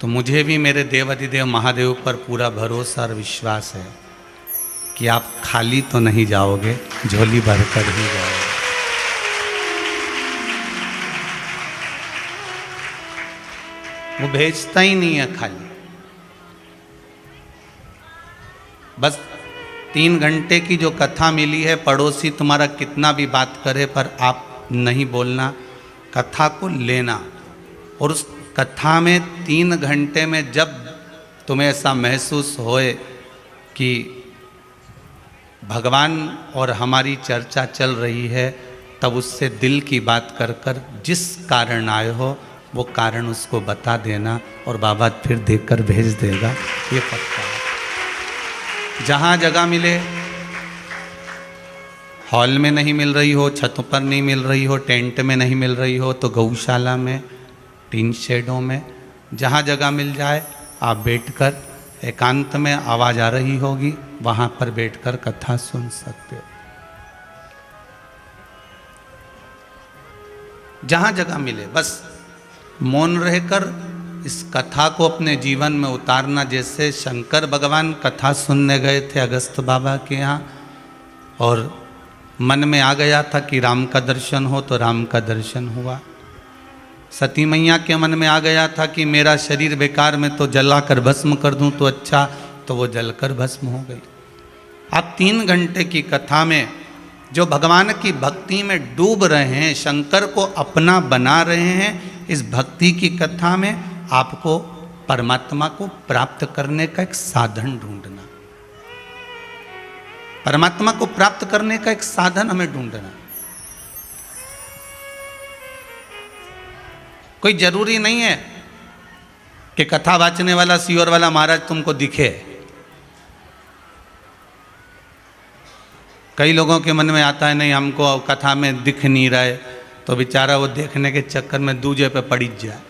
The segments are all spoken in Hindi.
तो मुझे भी मेरे देवाधिदेव महादेव पर पूरा भरोसा और विश्वास है कि आप खाली तो नहीं जाओगे, झोली भरकर ही जाओगे। वो भेजता ही नहीं है खाली। बस 3 घंटे की जो कथा मिली है, पड़ोसी तुम्हारा कितना भी बात करे पर आप नहीं बोलना, कथा को लेना। और उस कथा में 3 घंटे में जब तुम्हें ऐसा महसूस होए कि भगवान और हमारी चर्चा चल रही है, तब उससे दिल की बात कर कर जिस कारण आए हो वो कारण उसको बता देना और बाबा फिर देकर भेज देगा, ये पक्का है। जहाँ जगह मिले, हॉल में नहीं मिल रही हो, छतों पर नहीं मिल रही हो, टेंट में नहीं मिल रही हो, तो गौशाला में, टीन शेडों में, जहाँ जगह मिल जाए आप बैठकर, एकांत में आवाज़ आ रही होगी, वहाँ पर बैठकर कथा सुन सकते हो। जहाँ जगह मिले बस मौन रहकर इस कथा को अपने जीवन में उतारना। जैसे शंकर भगवान कथा सुनने गए थे अगस्त बाबा के यहाँ और मन में आ गया था कि राम का दर्शन हो, तो राम का दर्शन हुआ। सती मैया के मन में आ गया था कि मेरा शरीर बेकार में तो जलाकर भस्म कर दूं तो अच्छा, तो वो जलकर भस्म हो गई। आप 3 घंटे की कथा में जो भगवान की भक्ति में डूब रहे हैं, शंकर को अपना बना रहे हैं, इस भक्ति की कथा में आपको परमात्मा को प्राप्त करने का एक साधन ढूंढना, परमात्मा को प्राप्त करने का एक साधन हमें ढूंढना। कोई जरूरी नहीं है कि कथा वाचने वाला सीओर वाला महाराज तुमको दिखे। कई लोगों के मन में आता है नहीं हमको कथा में दिख नहीं रहा है, तो बेचारा वो देखने के चक्कर में दूजे पे पड़ी जाए।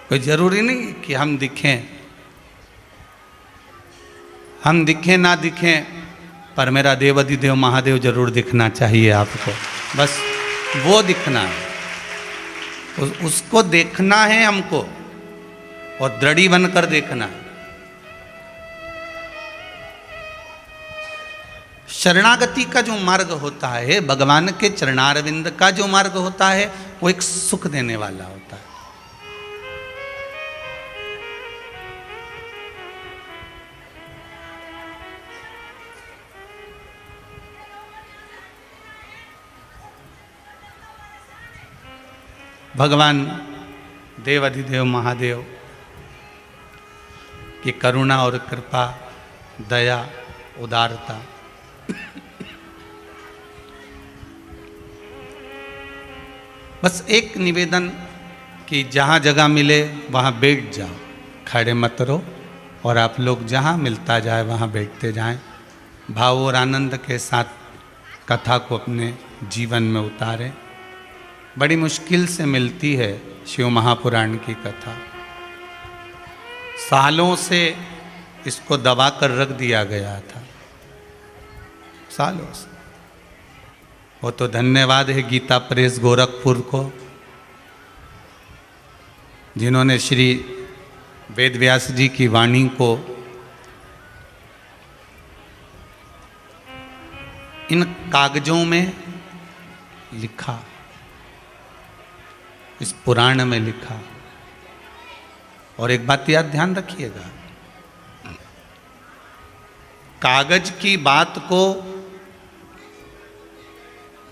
कोई जरूरी नहीं कि हम दिखें, हम दिखें ना दिखें, पर मेरा देवाधिदेव महादेव जरूर दिखना चाहिए आपको। बस वो दिखना है, उसको देखना है हमको और दृढ़ी बनकर देखना है। शरणागति का जो मार्ग होता है, भगवान के चरणारविंद का जो मार्ग होता है, वो एक सुख देने वाला होता है। भगवान देवाधिदेव महादेव की करुणा और कृपा, दया, उदारता, बस एक निवेदन कि जहाँ जगह मिले वहाँ बैठ जाओ, खड़े मत रहो, और आप लोग जहाँ मिलता जाए वहाँ बैठते जाएं। भाव और आनंद के साथ कथा को अपने जीवन में उतारें। बड़ी मुश्किल से मिलती है शिव महापुराण की कथा। सालों से इसको दबा कर रख दिया गया था, सालों से। वो तो धन्यवाद है गीता प्रेस गोरखपुर को, जिन्होंने श्री वेद व्यास जी की वाणी को इन कागजों में लिखा, इस पुराण में लिखा। और एक बात याद ध्यान रखिएगा, कागज की बात को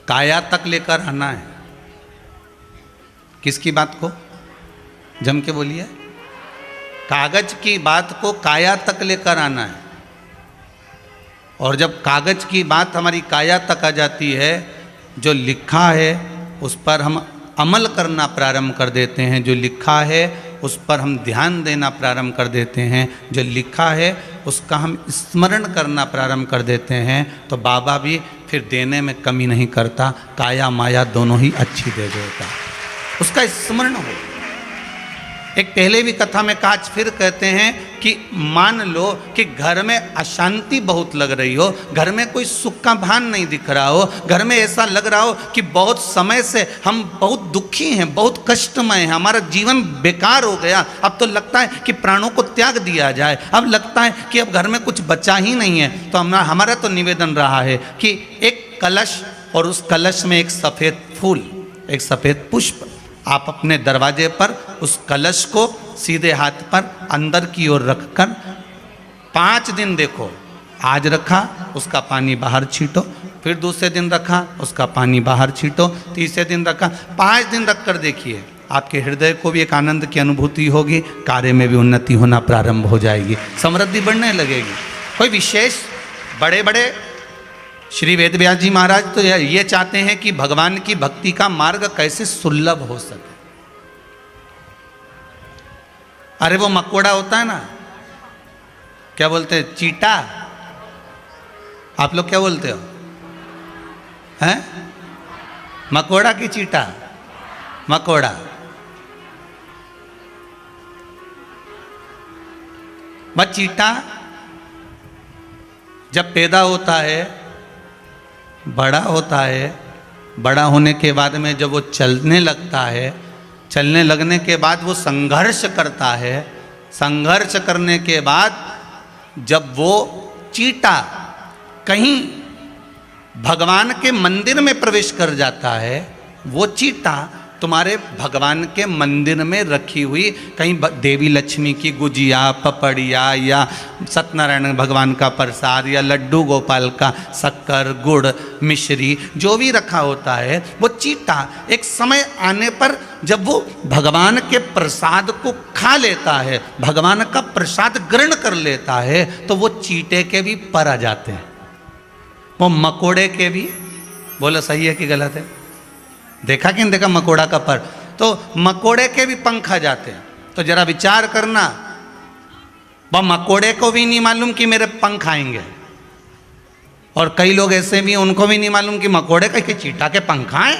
काया तक लेकर आना है। किसकी बात को? जम के बोलिए। कागज की बात को काया तक लेकर आना है। और जब कागज की बात हमारी काया तक आ जाती है, जो लिखा है उस पर हम अमल करना प्रारंभ कर देते हैं, जो लिखा है उस पर हम ध्यान देना प्रारंभ कर देते हैं, जो लिखा है उसका हम स्मरण करना प्रारंभ कर देते हैं, तो बाबा भी फिर देने में कमी नहीं करता, काया माया दोनों ही अच्छी दे देता। उसका स्मरण हो, एक पहले भी कथा में कहा, फिर कहते हैं कि मान लो कि घर में अशांति बहुत लग रही हो, घर में कोई सुख का भान नहीं दिख रहा हो, घर में ऐसा लग रहा हो कि बहुत समय से हम बहुत दुखी हैं, बहुत कष्टमय हैं, हमारा जीवन बेकार हो गया, अब तो लगता है कि प्राणों को त्याग दिया जाए, अब लगता है कि अब घर में कुछ बचा ही नहीं है। तो हमारा तो निवेदन रहा है कि एक कलश और उस कलश में एक सफ़ेद फूल, एक सफ़ेद पुष्प, आप अपने दरवाजे पर उस कलश को सीधे हाथ पर अंदर की ओर रखकर 5 दिन देखो। आज रखा, उसका पानी बाहर छींटो, फिर दूसरे दिन रखा, उसका पानी बाहर छींटो, तीसरे दिन रखा, 5 दिन रखकर देखिए, आपके हृदय को भी एक आनंद की अनुभूति होगी, कार्य में भी उन्नति होना प्रारंभ हो जाएगी, समृद्धि बढ़ने लगेगी। कोई विशेष बड़े बड़े श्री वेदव्यास जी महाराज तो ये चाहते हैं कि भगवान की भक्ति का मार्ग कैसे सुलभ हो सके। अरे वो मकोड़ा होता है ना, क्या बोलते हैं, चीटा, आप लोग क्या बोलते हो, हैं? मकोड़ा की चीटा? मकोड़ा। वह चीटा जब पैदा होता है, बड़ा होता है, बड़ा होने के बाद में जब वो चलने लगता है, चलने लगने के बाद वो संघर्ष करता है, संघर्ष करने के बाद जब वो चीटा कहीं भगवान के मंदिर में प्रवेश कर जाता है, वो चीटा तुम्हारे भगवान के मंदिर में रखी हुई कहीं देवी लक्ष्मी की गुजिया, पपड़िया या सत्यनारायण भगवान का प्रसाद या लड्डू गोपाल का शक्कर, गुड़, मिश्री जो भी रखा होता है, वो चीटा एक समय आने पर जब वो भगवान के प्रसाद को खा लेता है, भगवान का प्रसाद ग्रहण कर लेता है, तो वो चीटे के भी पर आ जाते हैं, वो मकोड़े के भी। बोलो सही है कि गलत है? देखा कि नहीं देखा मकोड़ा का पर? तो मकोड़े के भी पंख आ जाते हैं। तो जरा विचार करना, वह मकोड़े को भी नहीं मालूम कि मेरे पंख आएंगे, और कई लोग ऐसे भी हैं उनको भी नहीं मालूम कि मकोड़े के चीटा के पंख आए,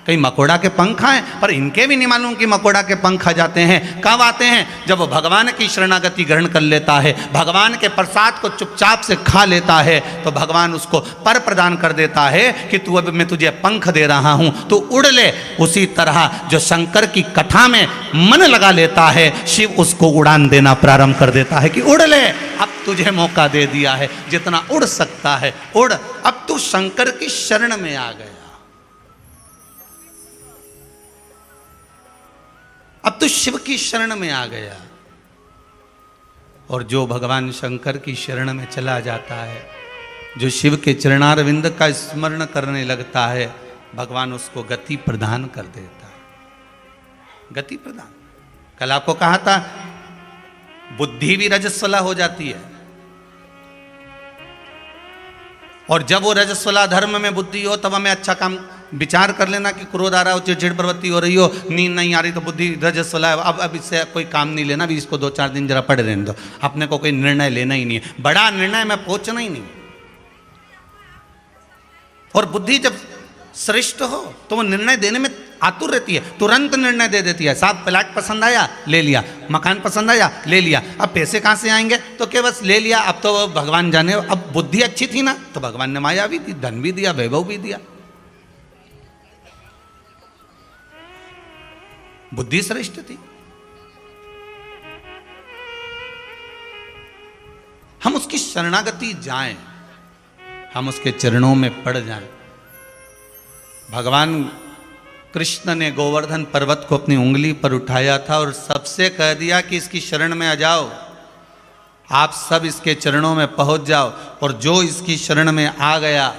कहीं मकोड़ा के पंख आए, पर इनके भी नहीं मालूम कि मकोड़ा के पंख आ जाते हैं। कब आते हैं? जब वो भगवान की शरणागति ग्रहण कर लेता है, भगवान के प्रसाद को चुपचाप से खा लेता है, तो भगवान उसको पर प्रदान कर देता है कि तू अब मैं तुझे पंख दे रहा हूँ, तू उड़ ले। उसी तरह जो शंकर की कथा में मन लगा लेता है, शिव उसको उड़ान देना प्रारंभ कर देता है कि उड़ ले, अब तुझे मौका दे दिया है, जितना उड़ सकता है उड़, अब तू शंकर की शरण में आ गया, अब तो शिव की शरण में आ गया। और जो भगवान शंकर की शरण में चला जाता है, जो शिव के चरणारविंद का स्मरण करने लगता है, भगवान उसको गति प्रदान कर देता है, गति प्रदान। कल आपको कहा था बुद्धि भी रजस्वला हो जाती है, और जब वो रजस्वला धर्म में बुद्धि हो तब हमें अच्छा काम विचार कर लेना कि क्रोध आ रहा हो, चिड़चिड़ प्रवृत्ति हो रही हो, नींद नहीं आ रही, तो बुद्धि रजस्वला है, अब इससे कोई काम नहीं लेना, अभी इसको 2-4 दिन जरा पड़े रहने दो, अपने को कोई निर्णय लेना ही नहीं है, बड़ा निर्णय में पहुंचना ही नहीं। और बुद्धि जब श्रेष्ठ हो तो वो निर्णय देने में आतुर रहती है, तुरंत निर्णय दे देती है। साहब प्लाट पसंद आया, ले लिया, मकान पसंद आया, ले लिया, अब पैसे कहाँ से आएंगे, तो क्या बस ले लिया, अब तो भगवान जाने। अब बुद्धि अच्छी थी ना, तो भगवान ने माया भी दी, धन भी दिया, वैभव भी दिया, बुद्धि श्रेष्ठ थी। हम उसकी शरणागति जाएं, हम उसके चरणों में पड़ जाएं। भगवान कृष्ण ने गोवर्धन पर्वत को अपनी उंगली पर उठाया था और सबसे कह दिया कि इसकी शरण में आ जाओ, आप सब इसके चरणों में पहुंच जाओ, और जो इसकी शरण में आ गया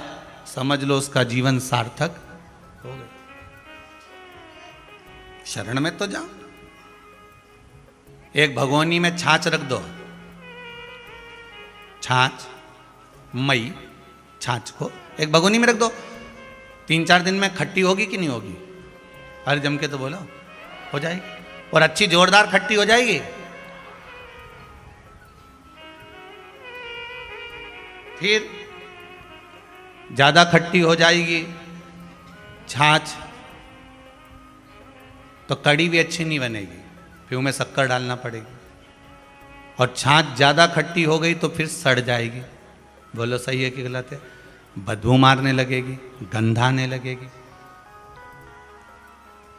समझ लो उसका जीवन सार्थक हो गया। शरण में तो जाओ। एक भगोनी में छाछ रख दो, छाछ मई छाछ को एक भगोनी में रख दो, 3-4 दिन में खट्टी होगी कि नहीं होगी? अरे जम के तो बोलो, हो जाएगी, और अच्छी जोरदार खट्टी हो जाएगी। फिर ज्यादा खट्टी हो जाएगी छाछ, तो कड़ी भी अच्छी नहीं बनेगी। फिर उसमें शक्कर डालना पड़ेगी। और छाछ ज़्यादा खट्टी हो गई तो फिर सड़ जाएगी। बोलो सही है कि गलत है? बदबू मारने लगेगी, गंध आने लगेगी।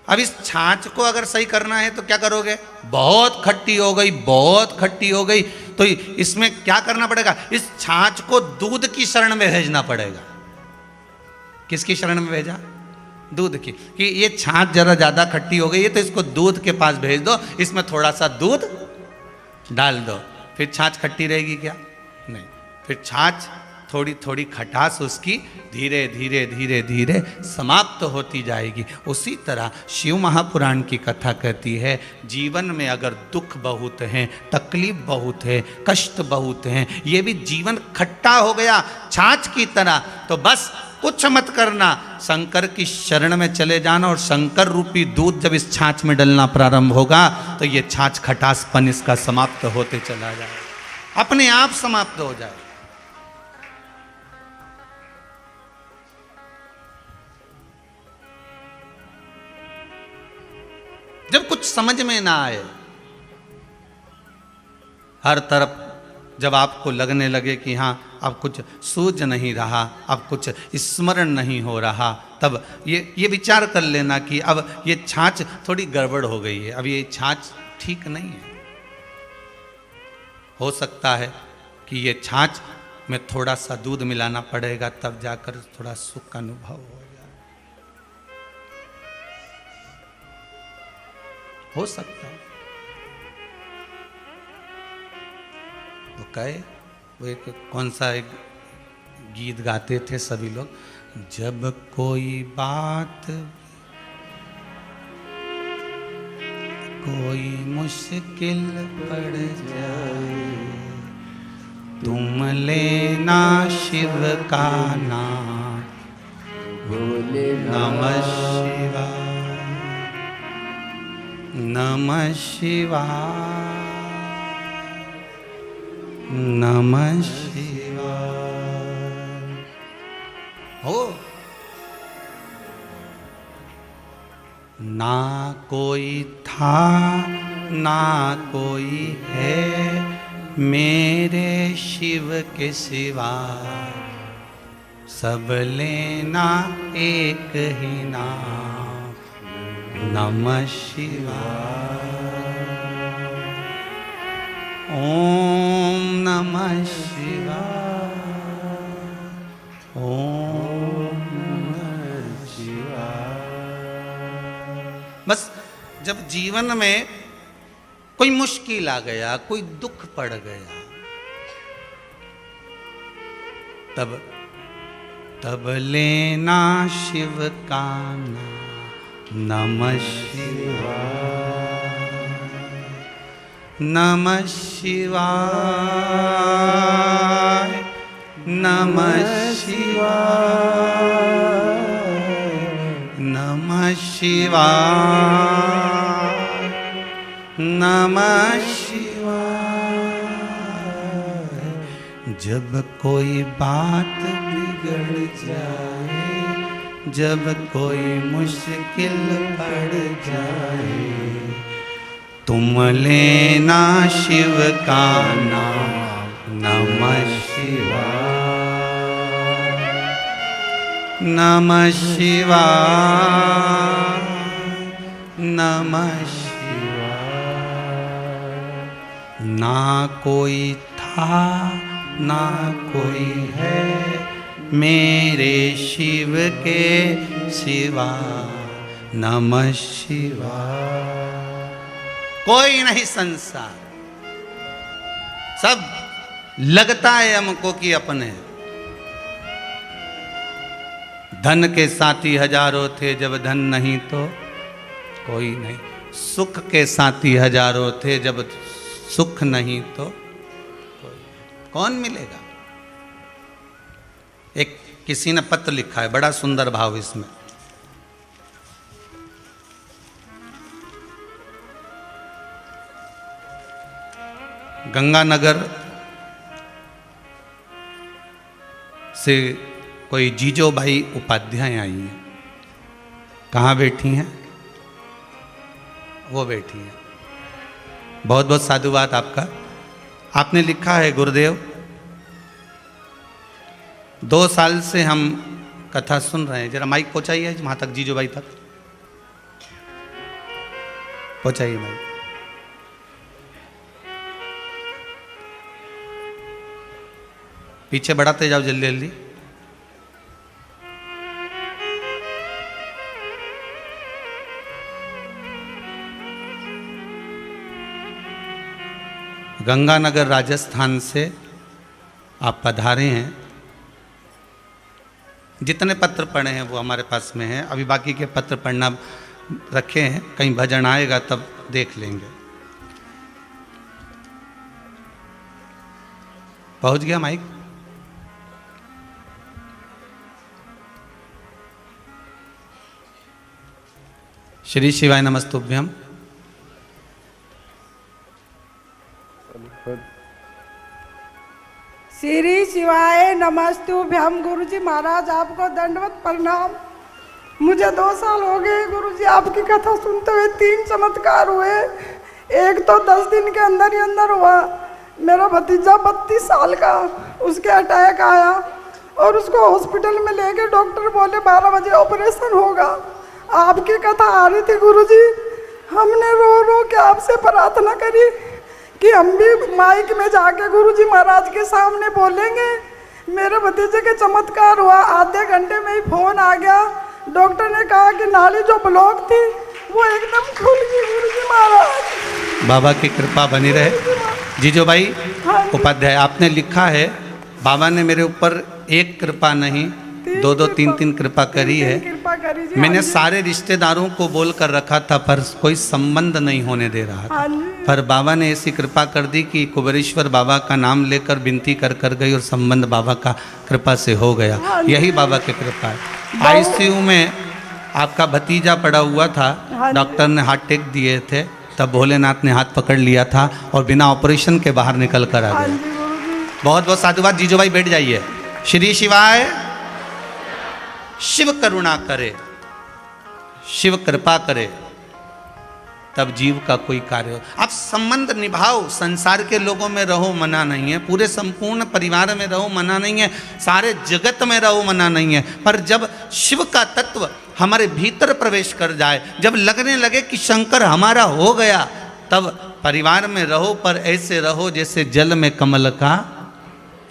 अब इस छाछ को अगर सही करना है तो क्या करोगे? बहुत खट्टी हो गई, बहुत खट्टी हो गई, तो इसमें क्या करना पड़ेगा? इस छाछ को दूध की शरण में भेजना पड़ेगा। किसकी शरण में भेजा? दूध की। कि ये छाछ जरा ज्यादा खट्टी हो गई है तो इसको दूध के पास भेज दो, इसमें थोड़ा सा दूध डाल दो। फिर छाछ खट्टी रहेगी क्या? नहीं। फिर छाछ थोड़ी थोड़ी खटास उसकी धीरे धीरे धीरे धीरे समाप्त होती जाएगी। उसी तरह शिव महापुराण की कथा कहती है, जीवन में अगर दुख बहुत है, तकलीफ बहुत है, कष्ट बहुत है, ये भी जीवन खट्टा हो गया छाछ की तरह, तो बस कुछ मत करना, शंकर की शरण में चले जाना, और शंकर रूपी दूध जब इस छाछ में डलना प्रारंभ होगा तो ये छाछ खटासपन इसका समाप्त होते चला जाए, अपने आप समाप्त हो जाए। जब कुछ समझ में ना आए, हर तरफ जब आपको लगने लगे कि हाँ अब कुछ सूझ नहीं रहा, अब कुछ स्मरण नहीं हो रहा, तब ये विचार कर लेना कि अब ये छाछ थोड़ी गड़बड़ हो गई है, अब ये छाछ ठीक नहीं है। हो सकता है कि ये छाछ में थोड़ा सा दूध मिलाना पड़ेगा, तब जाकर थोड़ा सुख का अनुभव हो जाए। हो सकता है। तो कहे वो एक कौन सा एक गीत गाते थे सभी लोग, जब कोई बात कोई मुश्किल पड़ जाए, तुम लेना शिव का नाम, बोले नमः शिवाय, नमः शिवाय, नमः शिवाय। हो ना कोई था ना कोई है मेरे शिव के सिवा, सब लेना एक ही नाम, नमः शिवाय। ओम नमः शिवाय, ओम नमः शिवाय। बस जब जीवन में कोई मुश्किल आ गया, कोई दुख पड़ गया, तब लेना शिव का नाम, नमः शिवाय, नमः शिवाय, नमः शिवाय, नमः शिवाय, नमः शिवाय। जब कोई बात बिगड़ जाए, जब कोई मुश्किल पड़ जाए, तुम लेना शिव का नाम, नमः शिवाय, नमः शिवाय, नमः शिवाय। ना कोई था ना कोई है मेरे शिव के सिवा, नमः शिवाय। कोई नहीं संसार, सब लगता है हमको कि अपने। धन के साथी हजारों थे, जब धन नहीं तो कोई नहीं। सुख के साथी हजारों थे, जब सुख नहीं तो कोई। कौन मिलेगा? एक किसी ने पत्र लिखा है, बड़ा सुंदर भाव इसमें। गंगानगर से कोई जीजोबाई उपाध्याय आई हैं। कहाँ बैठी हैं? वो बैठी हैं। बहुत बहुत साधुवाद आपका। आपने लिखा है गुरुदेव 2 साल से हम कथा सुन रहे हैं। जरा माइक पहुंचाइए वहां तक, जीजू भाई तक पहुंचाइए माइक। पीछे बढ़ाते जाओ जल्दी जल्दी। गंगानगर राजस्थान से आप पधारे हैं। जितने पत्र पढ़े हैं वो हमारे पास में हैं। अभी बाकी के पत्र पढ़ना रखे हैं, कहीं भजन आएगा तब देख लेंगे। पहुंच गया माइक? श्री शिवाय नमस्तुभ्यम। श्री शिवाय नमस्तुभ्यम। गुरुजी महाराज आपको दंडवत प्रणाम। मुझे 2 साल हो गए गुरुजी आपकी कथा सुनते हुए। 3 चमत्कार हुए। एक तो 10 दिन के अंदर ही अंदर हुआ। मेरा भतीजा 32 साल का, उसके अटैक आया और उसको हॉस्पिटल में ले गए। डॉक्टर बोले 12 बजे ऑपरेशन होगा। आपकी कथा आ रही थी गुरुजी, हमने रो रो के आपसे प्रार्थना करी कि हम भी माइक में जाके गुरुजी महाराज के सामने बोलेंगे। मेरे भतीजे के चमत्कार हुआ। आधे घंटे में ही फोन आ गया। डॉक्टर ने कहा कि नाली जो ब्लॉक थी वो एकदम खुल गई। गुरुजी महाराज बाबा की कृपा बनी रहे। जीजू भाई उपाध्याय, आपने लिखा है बाबा ने मेरे ऊपर एक कृपा नहीं 2-2 3-3 कृपा करी है। मैंने सारे रिश्तेदारों को बोल कर रखा था पर कोई संबंध नहीं होने दे रहा था, पर बाबा ने ऐसी कृपा कर दी कि कुबेरेश्वर बाबा का नाम लेकर विनती कर कर गई और संबंध बाबा का कृपा से हो गया। यही बाबा की कृपा है। आईसीयू में आपका भतीजा पड़ा हुआ था, डॉक्टर ने हाथ टेक दिए थे, तब भोलेनाथ ने हाथ पकड़ लिया था और बिना ऑपरेशन के बाहर निकल कर आ गया। बहुत बहुत साधुवाद। जीजू भाई बैठ जाइए। श्री शिवाय। शिव करुणा करे, शिव कृपा करे, तब जीव का कोई कार्य हो। आप संबंध निभाओ। संसार के लोगों में रहो मना नहीं है, पूरे संपूर्ण परिवार में रहो मना नहीं है, सारे जगत में रहो मना नहीं है, पर जब शिव का तत्व हमारे भीतर प्रवेश कर जाए, जब लगने लगे कि शंकर हमारा हो गया, तब परिवार में रहो, पर ऐसे रहो जैसे जल में कमल का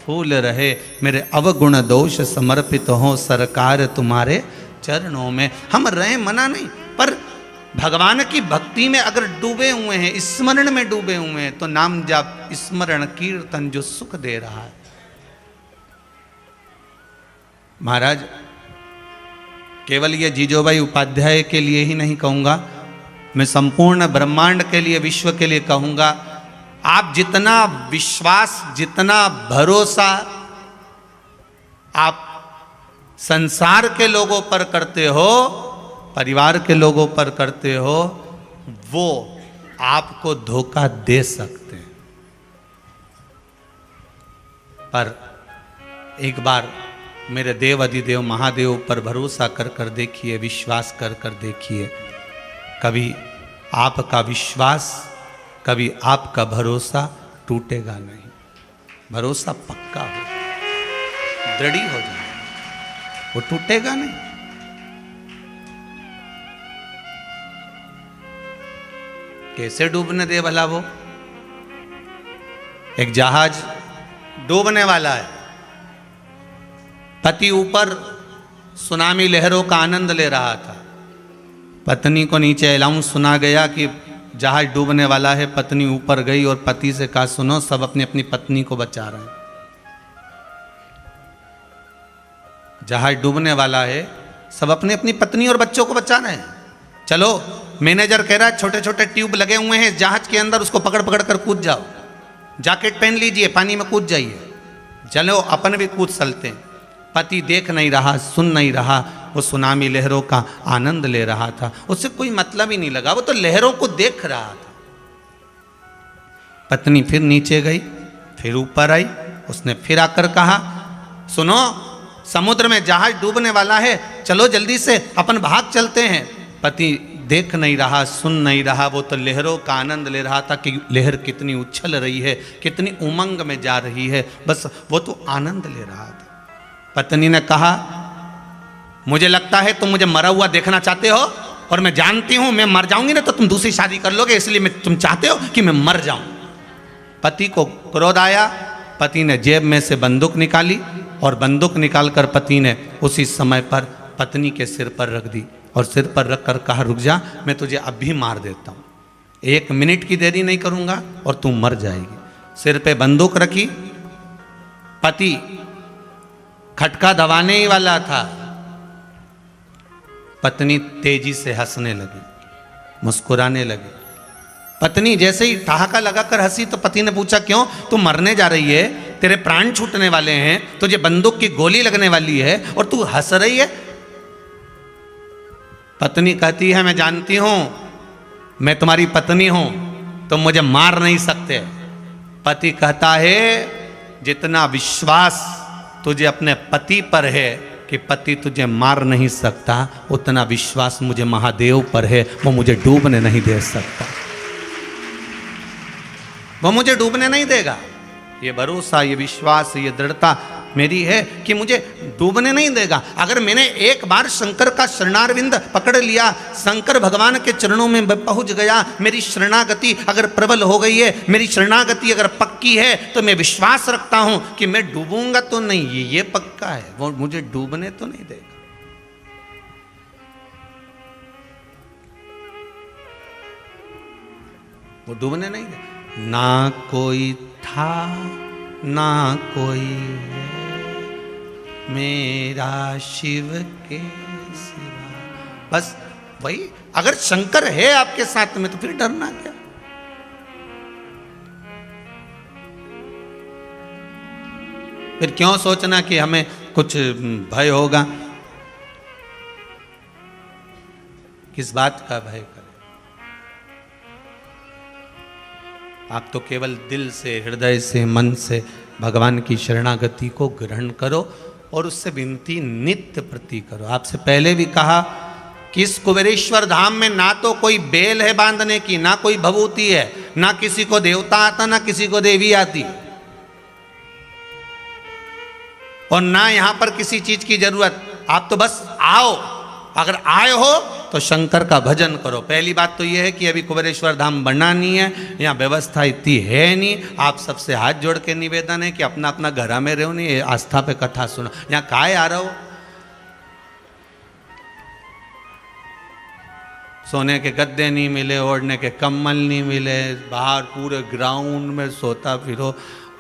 फूल रहे। मेरे अवगुण दोष समर्पित हो सरकार तुम्हारे चरणों में। हम रहे मना नहीं, पर भगवान की भक्ति में अगर डूबे हुए हैं, स्मरण में डूबे हुए हैं, तो नाम जाप स्मरण कीर्तन जो सुख दे रहा है। महाराज केवल ये जीजो भाई उपाध्याय के लिए ही नहीं कहूंगा, मैं संपूर्ण ब्रह्मांड के लिए, विश्व के लिए कहूंगा। आप जितना विश्वास, जितना भरोसा आप संसार के लोगों पर करते हो, परिवार के लोगों पर करते हो, वो आपको धोखा दे सकते हैं। पर एक बार मेरे देव अधिदेव महादेव पर भरोसा कर कर देखिए, विश्वास कर कर देखिए। कभी आपका विश्वास, कभी आपका भरोसा टूटेगा नहीं। भरोसा पक्का हो, दृढ़ हो जाए, वो टूटेगा नहीं। कैसे डूबने दे भला वो? एक जहाज डूबने वाला है, पति ऊपर सुनामी लहरों का आनंद ले रहा था। पत्नी को नीचे अनाउंस सुना गया कि जहाज डूबने वाला है। पत्नी ऊपर गई और पति से कहा, सुनो सब अपनी अपनी पत्नी को बचा रहे हैं, जहाज डूबने वाला है, सब अपनी अपनी पत्नी और बच्चों को बचा रहे हैं। चलो मैनेजर कह रहा है छोटे छोटे ट्यूब लगे हुए हैं जहाज के अंदर, उसको पकड़ पकड़ कर कूद जाओ, जैकेट पहन लीजिए, पानी में कूद जाइए। चलो अपन भी कूद चलते हैं। पति देख नहीं रहा, सुन नहीं रहा, वो सुनामी लहरों का आनंद ले रहा था, उससे कोई मतलब ही नहीं लगा, वो तो लहरों को देख रहा था। पत्नी फिर नीचे गई, फिर ऊपर आई, उसने फिर आकर कहा, सुनो समुद्र में जहाज डूबने वाला है, चलो जल्दी से अपन भाग चलते हैं। पति देख नहीं रहा, सुन नहीं रहा, वो तो लहरों का आनंद ले रहा था कि लहर कितनी उछल रही है, कितनी उमंग में जा रही है, बस वो तो आनंद ले रहा था। पत्नी ने कहा, मुझे लगता है तुम मुझे मरा हुआ देखना चाहते हो, और मैं जानती हूं मैं मर जाऊंगी ना तो तुम दूसरी शादी कर लोगे, इसलिए तुम चाहते हो कि मैं मर जाऊं। पति को क्रोध आया, पति ने जेब में से बंदूक निकाली और बंदूक निकालकर पति ने उसी समय पर पत्नी के सिर पर रख दी और सिर पर रख कर कहा, रुक जा, मैं तुझे अब भी मार देता हूं, 1 मिनट की देरी नहीं करूंगा और तू मर जाएगी। सिर पे बंदूक रखी, पति खटका दबाने ही वाला था, पत्नी तेजी से हंसने लगी, मुस्कुराने लगी। पत्नी जैसे ही ठहाका लगाकर हंसी तो पति ने पूछा, क्यों, तू मरने जा रही है, तेरे प्राण छूटने वाले हैं, तुझे बंदूक की गोली लगने वाली है और तू हंस रही है। पत्नी कहती है, मैं जानती हूं मैं तुम्हारी पत्नी हूं, तुम मुझे मार नहीं सकते। पति कहता है, जितना विश्वास तुझे अपने पति पर है कि पति तुझे मार नहीं सकता, उतना विश्वास मुझे महादेव पर है, वो मुझे डूबने नहीं दे सकता, वो मुझे डूबने नहीं देगा। ये भरोसा, ये विश्वास, ये दृढ़ता मेरी है कि मुझे डूबने नहीं देगा। अगर मैंने एक बार शंकर का शरणारविंद पकड़ लिया, शंकर भगवान के चरणों में पहुंच गया, मेरी शरणागति अगर प्रबल हो गई है, मेरी शरणागति अगर पक्की है, तो मैं विश्वास रखता हूं कि मैं डूबूंगा तो नहीं, ये पक्का है, वो मुझे डूबने तो नहीं देगा। वो डूबने नहीं देगा। ना कोई था ना कोई है मेरा शिव के सिवा, बस वही। अगर शंकर है आपके साथ में तो फिर डरना क्या। फिर क्यों सोचना कि हमें कुछ भय होगा। किस बात का भय करें। आप तो केवल दिल से, हृदय से, मन से भगवान की शरणागति को ग्रहण करो और उससे विनती नित्य प्रति करो। आपसे पहले भी कहा कि इस कुबेरेश्वर धाम में ना तो कोई बेल है बांधने की, ना कोई भभूति है, ना किसी को देवता आता, ना किसी को देवी आती, और ना यहां पर किसी चीज की जरूरत। आप तो बस आओ, अगर आए हो तो शंकर का भजन करो। पहली बात तो यह है कि अभी कुबेरेश्वर धाम बनना नहीं है, यहाँ व्यवस्था इतनी है नहीं। आप सबसे हाथ जोड़ के निवेदन है कि अपना अपना घरा में रहो, नहीं आस्था पे कथा सुनो। यहाँ काय आ रहा हो, सोने के गद्दे नहीं मिले, ओढ़ने के कम्बल नहीं मिले, बाहर पूरे ग्राउंड में सोता फिरो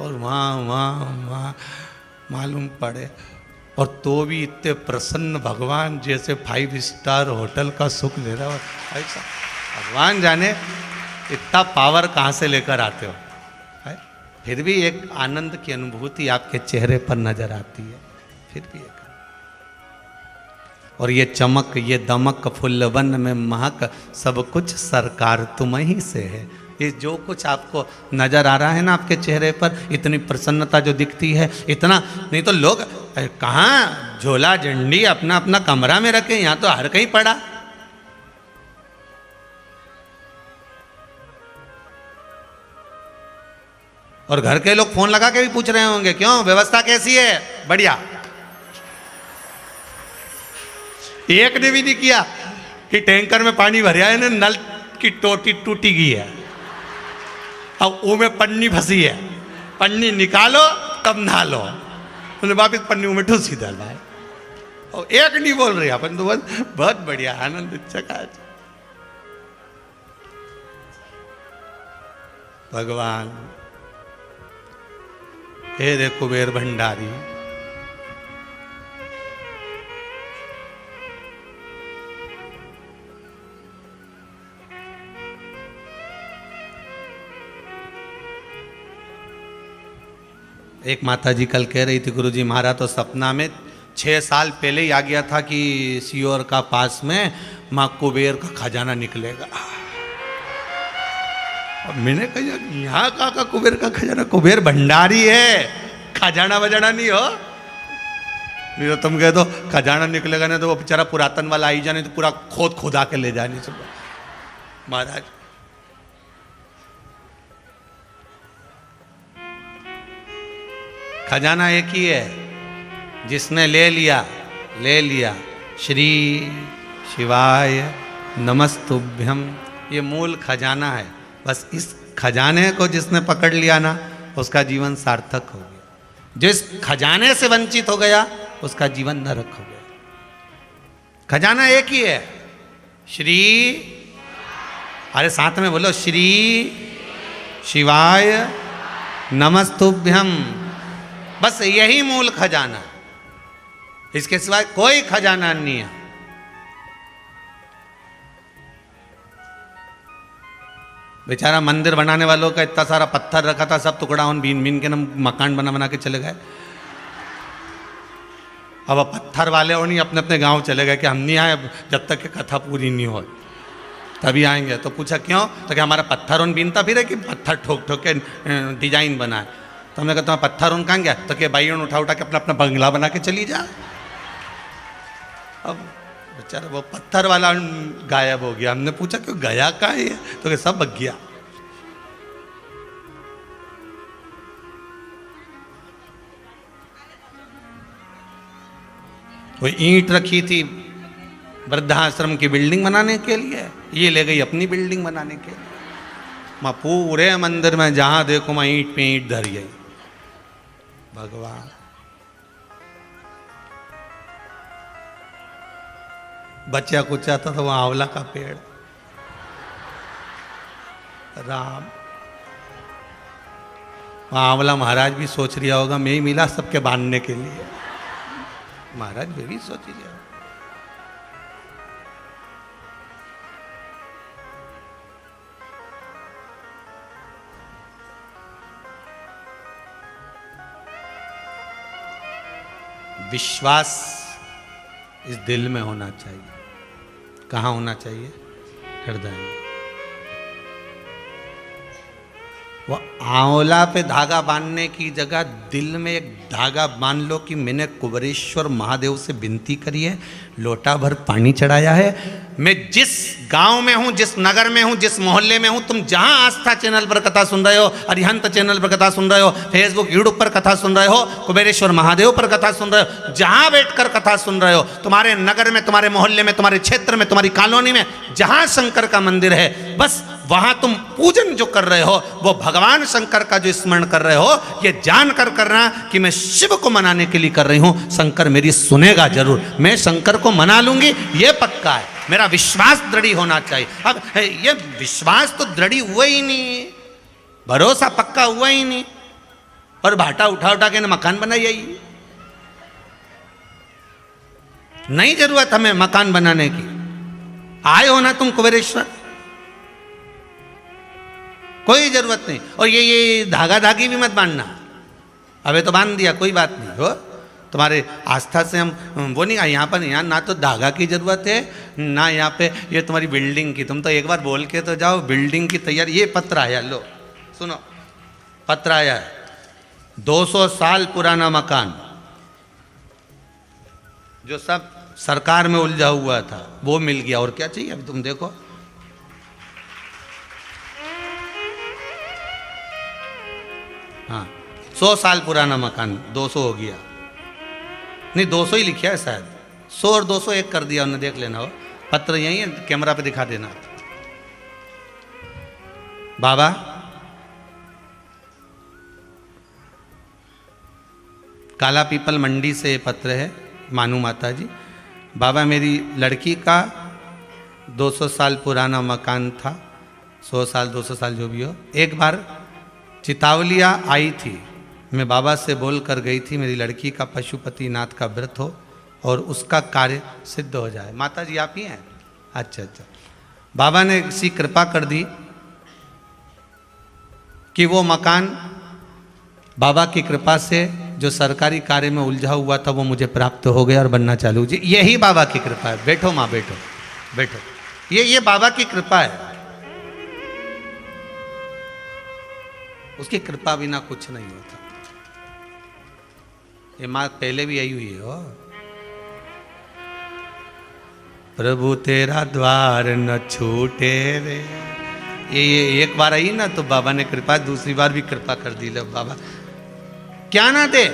और वहाँ मालूम पड़े, और तो भी इतने प्रसन्न भगवान जैसे 5 स्टार होटल का सुख ले रहा हो। ऐसा भगवान जाने इतना पावर कहाँ से लेकर आते हो है? फिर भी एक आनंद की अनुभूति आपके चेहरे पर नजर आती है। फिर भी एक, और ये चमक, ये दमक, फुल्लवन में महक, सब कुछ सरकार तुम ही से है। ये जो कुछ आपको नजर आ रहा है ना आपके चेहरे पर, इतनी प्रसन्नता जो दिखती है, इतना नहीं तो लोग कहाँ झोला झंडी अपना अपना कमरा में रखे, यहाँ तो हर कहीं पड़ा। और घर के लोग फोन लगा के भी पूछ रहे होंगे, क्यों, व्यवस्था कैसी है? बढ़िया। एक ने भी नहीं किया कि टैंकर में पानी भरिया है ना, नल की टोटी टूटी गई है, अब वो में पन्नी फंसी है, पन्नी निकालो तब नहा लो, उन्हें वापिस पन्नी में ठूसी डाला। और एक नहीं बोल रही, अपन तो बहुत बढ़िया आनंद चका। भगवान हे रे कुबेर भंडारी, एक माता जी कल कह रही थी, गुरुजी महाराज तो सपना में 6 साल पहले ही आ गया था कि सीहोर का पास में माँ कुबेर का खजाना निकलेगा। अब मैंने कहा यहाँ का कुबेर का खजाना, कुबेर भंडारी है, खजाना बजाना नहीं हो। नहीं तो तुम कह दो खजाना निकलेगा, नहीं तो वो बेचारा पुरातन वाला आई जाने तो पूरा खोद खुदा के ले जाने से महाराज खजाना एक ही है, जिसने ले लिया। श्री शिवाय नमस्तुभ्यम, ये मूल खजाना है। बस इस खजाने को जिसने पकड़ लिया ना, उसका जीवन सार्थक हो गया। जिस खजाने से वंचित हो गया, उसका जीवन नरक हो गया। खजाना एक ही है, श्री, अरे साथ में बोलो, श्री शिवाय नमस्तुभ्यम। बस यही मूल खजाना, इसके सिवाय कोई खजाना नहीं है। बेचारा मंदिर बनाने वालों का इतना सारा पत्थर रखा था, सब टुकड़ा उन बीन बीन के ना मकान बना के चले गए। अब पत्थर वाले और नहीं अपने अपने गांव चले गए कि हम नहीं आए जब तक कि कथा पूरी नहीं हो, तभी आएंगे। तो पूछा क्यों? तो क्या हमारा पत्थर उन बीनता फिर है कि पत्थर ठोक ठोक के डिजाइन बनाए? तो हमने कहा तुम्हारा पत्थर उन कहाँ गया? तो क्या भाई उठा के अपना अपना बंगला बना के चली जा। अब बेचारा वो पत्थर वाला गायब हो गया। हमने पूछा क्यों गया कहाँ है? तो क्या सब बग गया। कोई ईंट रखी थी वृद्धाश्रम की बिल्डिंग बनाने के लिए, ये ले गई अपनी बिल्डिंग बनाने के लिए। मैं पूरे मंदिर में जहां देखो मैं ईंट पे ईंट धर गई। भगवान, बच्चा कुछ आता था वहां आंवला का पेड़, राम, वहां आंवला महाराज भी सोच रिया होगा मैं ही मिला सबके बांधने के लिए। महाराज वे भी सोच रिया। विश्वास इस दिल में होना चाहिए। कहाँ होना चाहिए? हृदय में। वो आंवला पे धागा बांधने की जगह दिल में एक धागा बांध लो कि मैंने कुबेरेश्वर महादेव से विनती करी है, लोटा भर पानी चढ़ाया है। मैं जिस गांव में हूं, जिस नगर में हूं, जिस मोहल्ले में हूं, तुम जहां आस्था चैनल पर कथा सुन रहे हो, अरिहंत चैनल पर कथा सुन रहे हो, फेसबुक यूट्यूब पर कथा सुन रहे हो, कुबेरेश्वर महादेव पर कथा सुन रहे हो, जहां बैठकर कथा सुन रहे हो, तुम्हारे नगर में, तुम्हारे मोहल्ले में, तुम्हारे क्षेत्र में, तुम्हारी कॉलोनी में जहां शंकर का मंदिर है, बस वहां तुम पूजन जो कर रहे हो वो भगवान शंकर का जो स्मरण कर रहे हो, ये जानकर करना कि मैं शिव को मनाने के लिए कर रही हूं। शंकर मेरी सुनेगा जरूर, मैं शंकर को मना लूंगी, ये पक्का है। मेरा विश्वास दृढ़ होना चाहिए। अब ये विश्वास तो दृढ़ हुआ ही नहीं, भरोसा पक्का हुआ ही नहीं, और भाटा उठा उठा के ना मकान बनाई आई। नहीं जरूरत हमें मकान बनाने की। आए हो ना तुम कुबेरेश्वर, कोई जरूरत नहीं। और ये धागा धागी भी मत बांधना। अबे तो बांध दिया, कोई बात नहीं हो। तुम्हारे आस्था से हम वो नहीं, यहाँ पर यहाँ ना तो धागा की जरूरत है ना यहाँ पे ये तुम्हारी बिल्डिंग की। तुम तो एक बार बोल के तो जाओ बिल्डिंग की तैयारी। ये पत्र आया, लो सुनो, पत्र आया है। 200 साल पुराना मकान जो सब सरकार में उलझा हुआ था वो मिल गया। और क्या चाहिए अभी? तुम देखो, हाँ 100 साल पुराना मकान 200 हो गया। नहीं 200 ही लिखा है शायद, 100 और 200 एक कर दिया उन्होंने, देख लेना हो। पत्र यही है, कैमरा पे दिखा देना। बाबा काला पीपल मंडी से पत्र है, मानू माता जी। बाबा मेरी लड़की का 200 साल पुराना मकान था, 100 साल 200 साल जो भी हो। एक बार चितावलिया आई थी, मैं बाबा से बोल कर गई थी मेरी लड़की का पशुपतिनाथ का व्रत हो और उसका कार्य सिद्ध हो जाए। माता जी आप ही हैं? अच्छा अच्छा। बाबा ने इसी कृपा कर दी कि वो मकान बाबा की कृपा से जो सरकारी कार्य में उलझा हुआ था वो मुझे प्राप्त हो गया और बनना चालू। जी यही बाबा की कृपा है। बैठो माँ, बैठो बैठो, ये बाबा की कृपा है। उसकी कृपा बिना कुछ नहीं होता। ये माँ पहले भी आई हुई है हो। प्रभु तेरा द्वार न छूटे रे। ये एक बार आई ना तो बाबा ने कृपा, दूसरी बार भी कृपा कर दी। लो बाबा क्या ना दे,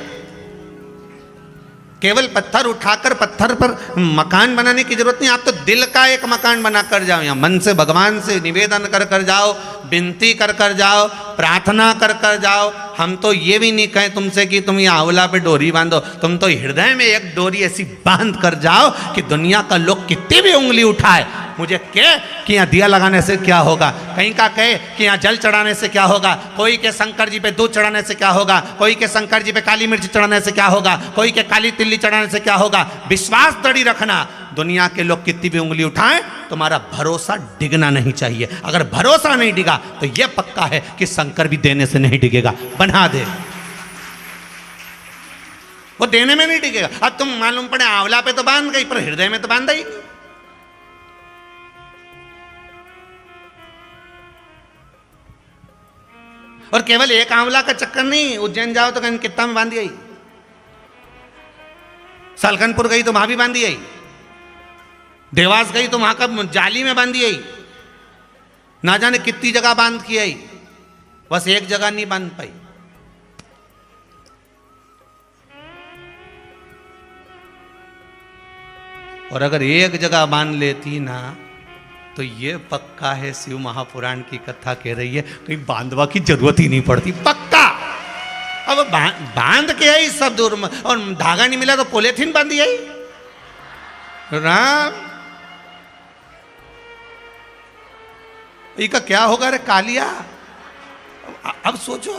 केवल पत्थर उठाकर पत्थर पर मकान बनाने की जरूरत नहीं। आप तो दिल का एक मकान बना कर जाओ, यहाँ मन से भगवान से निवेदन कर कर जाओ, विनती कर कर जाओ, प्रार्थना कर कर जाओ। हम तो ये भी नहीं कहें तुमसे कि तुम ये आंवला पे डोरी बांधो, तुम तो हृदय में एक डोरी ऐसी बांध कर जाओ कि दुनिया का लोग कितनी भी उंगली उठाए, मुझे कहे कि यहाँ दिया लगाने से क्या होगा, कहीं का कहे कि यहाँ जल चढ़ाने से क्या होगा, कोई के शंकर जी पे दूध चढ़ाने से क्या होगा, कोई के शंकर जी पे काली मिर्च चढ़ाने से क्या होगा, कोई के काली तिल्ली चढ़ाने से क्या होगा। विश्वास दृढ़ रखना, दुनिया के लोग कितनी भी उंगली उठाएं, तुम्हारा भरोसा डिगना नहीं चाहिए। अगर भरोसा नहीं डिगा तो यह पक्का है कि शंकर भी देने से नहीं डिगेगा, बना दे वो देने में नहीं डिगेगा। अब तुम मालूम पड़े आंवला पे तो बांध गई पर हृदय में तो बांधा ही नहीं। और केवल एक आंवला का चक्कर नहीं, उज्जैन जाओ तो कहीं कितना में बांधी आई, सलकनपुर गई तो वहां भी बांधी आई, देवास गई तो वहां का जाली में बांधी आई, ना जाने कितनी जगह बांध की आई, बस एक जगह नहीं बांध पाई। और अगर एक जगह बांध लेती ना तो ये पक्का है, शिव महापुराण की कथा कह रही है कहीं बांधवा की जरूरत ही नहीं पड़ती, पक्का। अब बांध के आई सब दूर में, और धागा नहीं मिला तो पॉलीथीन बांधी आई। राम इसका क्या होगा रे कालिया, अब सोचो।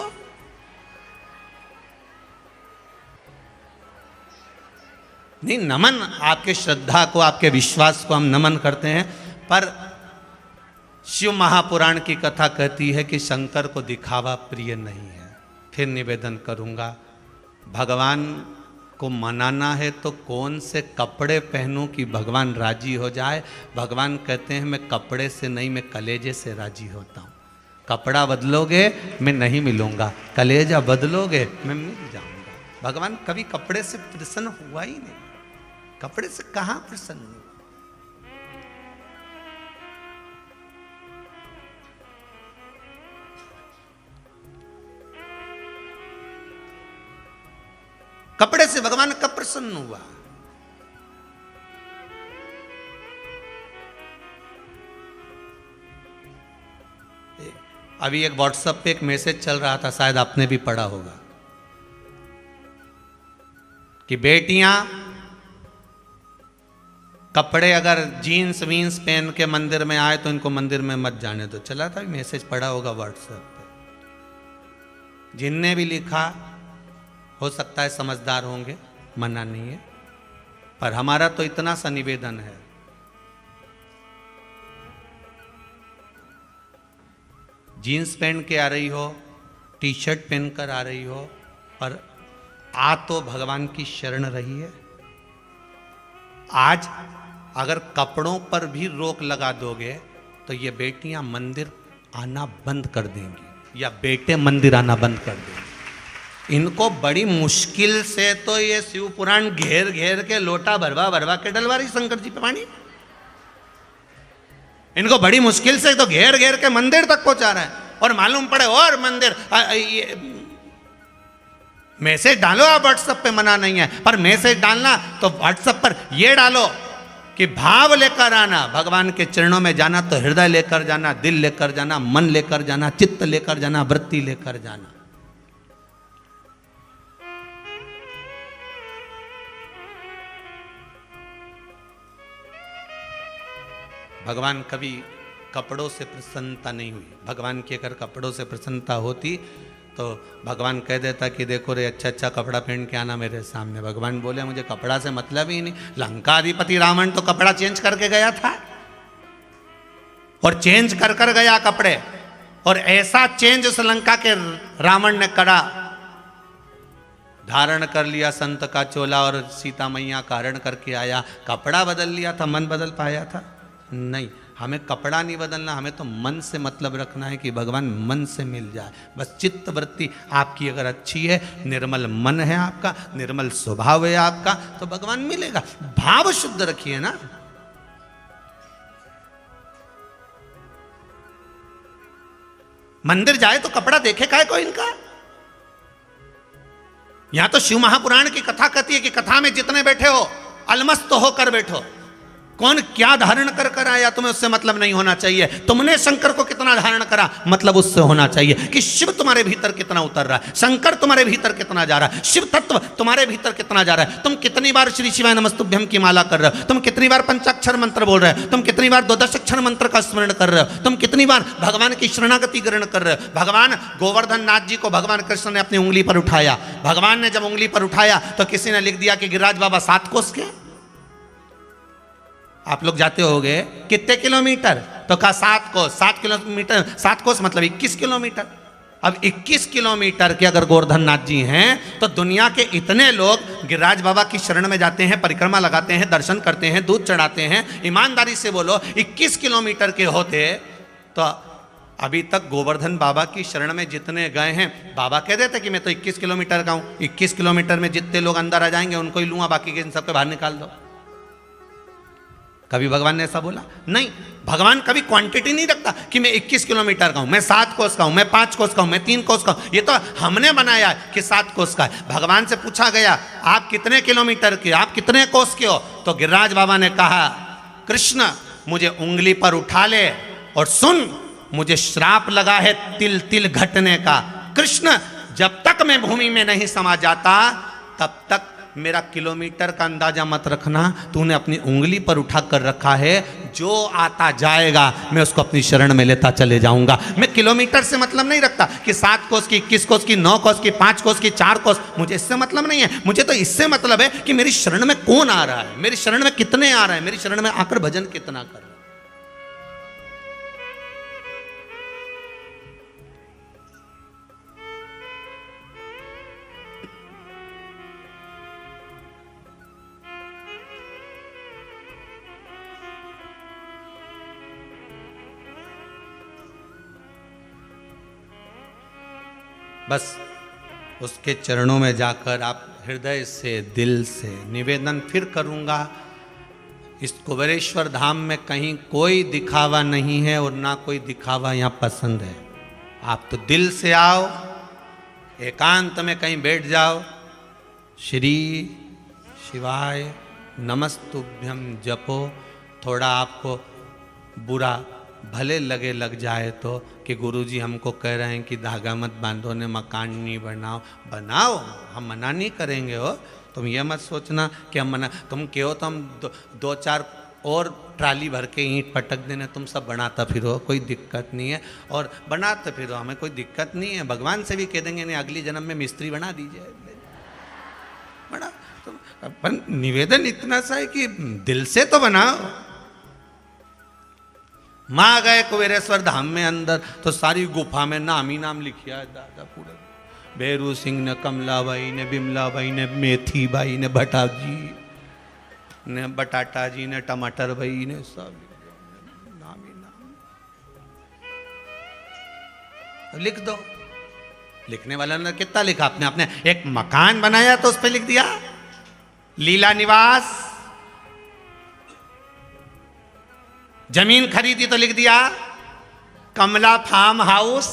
नहीं, नमन आपके श्रद्धा को, आपके विश्वास को हम नमन करते हैं, पर शिव महापुराण की कथा कहती है कि शंकर को दिखावा प्रिय नहीं है। फिर निवेदन करूंगा, भगवान को मनाना है तो कौन से कपड़े पहनूं कि भगवान राजी हो जाए। भगवान कहते हैं मैं कपड़े से नहीं, मैं कलेजे से राजी होता हूँ। कपड़ा बदलोगे मैं नहीं मिलूंगा, कलेजा बदलोगे मैं मिल जाऊंगा। भगवान कभी कपड़े से प्रसन्न हुआ ही नहीं, कपड़े से कहाँ प्रसन्न हुआ। कपड़े से भगवान कब प्रसन्न हुआ। अभी एक व्हाट्सएप पे एक मैसेज चल रहा था, शायद आपने भी पढ़ा होगा, कि बेटियां कपड़े अगर जीन्स वीन्स पहन के मंदिर में आए तो इनको मंदिर में मत जाने दो। चला था मैसेज, पढ़ा होगा व्हाट्सएप पे। जिनने भी लिखा हो सकता है समझदार होंगे, मना नहीं है, पर हमारा तो इतना सा निवेदन है, जीन्स पहन के आ रही हो, टी शर्ट पहन कर आ रही हो, पर आ तो भगवान की शरण रही है। आज अगर कपड़ों पर भी रोक लगा दोगे तो ये बेटियां मंदिर आना बंद कर देंगी या बेटे मंदिर आना बंद कर देंगे। इनको बड़ी मुश्किल से तो ये शिव पुराण घेर घेर के लोटा भरवा भरवा के डलवा रही शंकर जी पे पानी। इनको बड़ी मुश्किल से तो घेर घेर के मंदिर तक पहुंचा रहा है, और मालूम पड़े और मंदिर। मैसेज डालो आप व्हाट्सएप पे, मना नहीं है, पर मैसेज डालना तो व्हाट्सएप पर ये डालो कि भाव लेकर आना, भगवान के चरणों में जाना तो हृदय लेकर जाना, दिल लेकर जाना, मन लेकर जाना, चित्त लेकर जाना, वृत्ति लेकर जाना। भगवान कभी कपड़ों से प्रसन्नता नहीं हुई। भगवान की अगर कपड़ों से प्रसन्नता होती तो भगवान कह देता कि देखो रे अच्छा अच्छा कपड़ा पहन के आना मेरे सामने। भगवान बोले मुझे कपड़ा से मतलब ही नहीं। लंका अधिपति रावण तो कपड़ा चेंज करके गया था, और चेंज कर कर गया कपड़े, और ऐसा चेंज उस लंका के रावण ने करा, धारण कर लिया संत का चोला और सीता मैया का हरण करके आया। कपड़ा बदल लिया था, मन बदल पाया था? नहीं। हमें कपड़ा नहीं बदलना, हमें तो मन से मतलब रखना है कि भगवान मन से मिल जाए। बस चित्त वृत्ति आपकी अगर अच्छी है, निर्मल मन है आपका, निर्मल स्वभाव है आपका, तो भगवान मिलेगा। भाव शुद्ध रखिए ना। मंदिर जाए तो कपड़ा देखे काहे को इनका। यहां तो शिव महापुराण की कथा कहती है कि कथा में जितने बैठे हो अलमस्त होकर बैठो। कौन क्या धारण कर कर आया तुम्हें उससे मतलब नहीं होना चाहिए। तुमने शंकर को कितना धारण करा मतलब उससे होना चाहिए कि शिव तुम्हारे भीतर कितना उतर रहा है, शंकर तुम्हारे भीतर कितना जा रहा है, शिव तत्व तुम्हारे भीतर कितना जा रहा है। तुम कितनी बार श्री शिवाय नमस्तुभ्यम की माला कर रहे हो, तुम कितनी बार पंचाक्षर मंत्र बोल रहे हो, तुम कितनी बार 12 अक्षर मंत्र का स्मरण कर रहे हो, तुम कितनी बार भगवान की शरणागति ग्रहण कर रहे हो। भगवान गोवर्धन नाथ जी को भगवान कृष्ण ने अपनी उंगली पर उठाया। भगवान ने जब उंगली पर उठाया तो किसी ने लिख दिया कि गिरिराज बाबा 7 कोस के। आप लोग जाते होगे कितने किलोमीटर, तो कहा 7 कोस। 7 किलोमीटर, 7 कोस मतलब 21 किलोमीटर। अब 21 किलोमीटर के अगर गोवर्धन नाथ जी हैं तो दुनिया के इतने लोग गिरिराज बाबा की शरण में जाते हैं, परिक्रमा लगाते हैं, दर्शन करते हैं, दूध चढ़ाते हैं। ईमानदारी से बोलो 21 किलोमीटर के होते तो अभी तक गोवर्धन बाबा की शरण में जितने गए हैं, बाबा कह देते कि मैं तो 21 किलोमीटर का हूं, 21 किलोमीटर में जितने लोग अंदर आ जाएंगे उनको ही लूंगा, बाकी के इन सबको बाहर निकाल दो। कभी भगवान ने ऐसा बोला? नहीं। भगवान कभी क्वांटिटी नहीं रखता कि मैं 21 किलोमीटर का हूं, मैं 7 कोस का हूं, मैं 5 कोस का हूं, मैं 3 कोस का हूं। ये तो हमने बनाया कि 7 कोस का है। भगवान से पूछा गया आप कितने किलोमीटर के, आप कितने कोस के हो, तो गिरिराज बाबा ने कहा कृष्ण मुझे उंगली पर उठा ले और सुन, मुझे श्राप लगा है तिल तिल घटने का। कृष्ण जब तक मैं भूमि में नहीं समा जाता तब तक मेरा किलोमीटर का अंदाजा मत रखना। तूने अपनी उंगली पर उठा कर रखा है, जो आता जाएगा मैं उसको अपनी शरण में लेता चले जाऊंगा। मैं किलोमीटर से मतलब नहीं रखता कि 7 कोस की, 21 कोस की, 9 कोस की, 5 कोस की, 4 कोस, मुझे इससे मतलब नहीं है। मुझे तो इससे मतलब है कि मेरी शरण में कौन आ रहा है, मेरी शरण में कितने आ रहे हैं, मेरी शरण में आकर भजन कितना कर रहे हैं। बस उसके चरणों में जाकर आप हृदय से, दिल से निवेदन फिर करूँगा, इस कुबेरेश्वर धाम में कहीं कोई दिखावा नहीं है और ना कोई दिखावा यहाँ पसंद है। आप तो दिल से आओ, एकांत में कहीं बैठ जाओ, श्री शिवाय नमस्तुभ्यम जपो। थोड़ा आपको बुरा भले लगे, लग जाए तो कि गुरुजी हमको कह रहे हैं कि धागा मत बांधो ने मकान नहीं बनाओ, बनाओ, हम मना नहीं करेंगे हो। तुम ये मत सोचना कि हम मना, तुम कहो तो हम 2-4 और ट्राली भर के ईंट पटक देने, तुम सब बनाता फिरो, कोई दिक्कत नहीं है। और बनाते फिरो, हमें कोई दिक्कत नहीं है। भगवान से भी कह देंगे नहीं अगली जन्म में मिस्त्री बना दीजिए, बना। तो अपन निवेदन इतना सा है कि दिल से तो बनाओ। माँ गए कुबेरेश्वर धाम में अंदर तो सारी गुफा में नाम ही नाम लिखिया है दादा पूरे। भैरू सिंह ने, कमला बाई ने, बिमला बाई ने, मेथी बाई ने, भटा जी ने, बटाटा जी ने, टमाटर बाई ने, सब नाम ही नाम लिख दो। लिखने वाला ने कितना लिखा, आपने एक मकान बनाया तो उस पर लिख दिया लीला निवास। जमीन खरीदी तो लिख दिया कमला फार्म हाउस।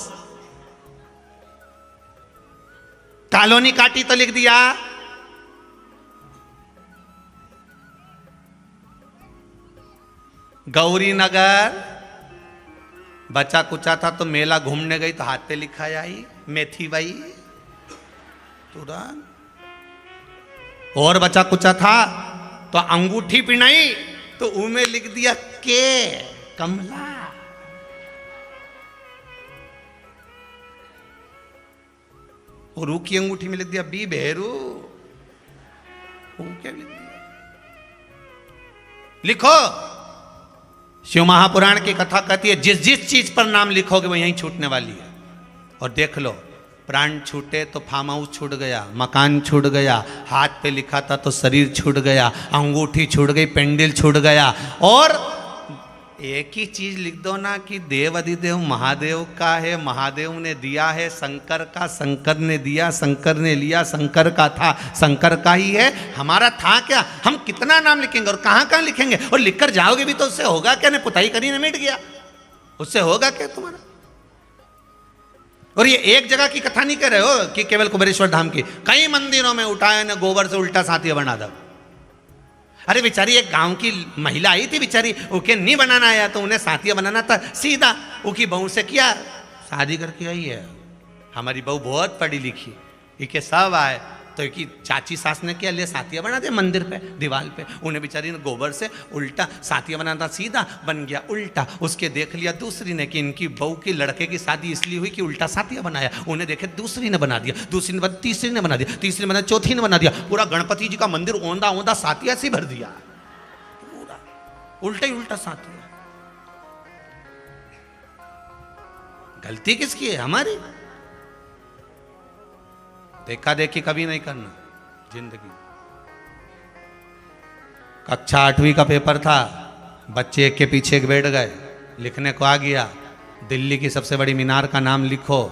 कॉलोनी काटी तो लिख दिया गौरी नगर। बचा कुचा था तो मेला घूमने गई तो हाथ पे लिखा आई मेथी बाई तुरंत। और बचा कुचा था तो अंगूठी पिनाई तो उनमें लिख दिया के कमला। और रू की अंगूठी में लिख दिया बी भैरू। क्या लिख दिया? लिखो। शिव महापुराण की कथा कहती है जिस जिस चीज पर नाम लिखोगे वो यहीं छूटने वाली है। और देख लो, प्राण छूटे तो फार्म हाउस छूट गया, मकान छूट गया, हाथ पे लिखा था तो शरीर छूट गया, अंगूठी छूट गई, पेंडल छूट गया। और एक ही चीज लिख दो ना कि देव अधिदेव महादेव का है, महादेव ने दिया है शंकर का, शंकर ने दिया, शंकर ने लिया, शंकर का था, शंकर का ही है। हमारा था क्या? हम कितना नाम लिखेंगे और कहाँ कहाँ लिखेंगे? और लिखकर जाओगे भी तो उससे होगा क्या? ने पुताई करी ने मिट गया, उससे होगा क्या तुम्हारा? और ये एक जगह की कथा नहीं कह रहे हो कि केवल कुबेरेश्वर धाम की, कई मंदिरों में उठाए ने गोबर से उल्टा साथिया बना दो। अरे बेचारी एक गांव की महिला आई थी बेचारी, उके नहीं बनाना आया तो उन्हें साथिया बनाना था, सीधा उनकी बहू से किया, शादी करके आई है। हमारी बहू बहुत पढ़ी लिखी, इके सब आए तो की चाची सास ने क्या ले साथिया बना दिया मंदिर पे दीवार पे, उन्हें बेचारी ने गोबर से उल्टा साथिया बनाना था, सीधा बन गया उल्टा। उसके देख लिया दूसरी ने कि इनकी बहू की लड़के की शादी इसलिए हुई कि उल्टा साथिया बनाया, उन्हें देखे दूसरी ने बना दिया, दूसरी ने बना, तीसरी ने बना दिया, तीसरी ने बना, चौथी ने बना दिया, पूरा गणपति जी का मंदिर औंधा औंधा साथिया से भर दिया, पूरा उल्टा ही उल्टा साथिया। गलती किसकी है? हमारी। देखा देखी कभी नहीं करना जिंदगी। कक्षा 8वीं का पेपर था, बच्चे एक के पीछे एक बैठ गए, लिखने को आ गया दिल्ली की सबसे बड़ी मीनार का नाम लिखो।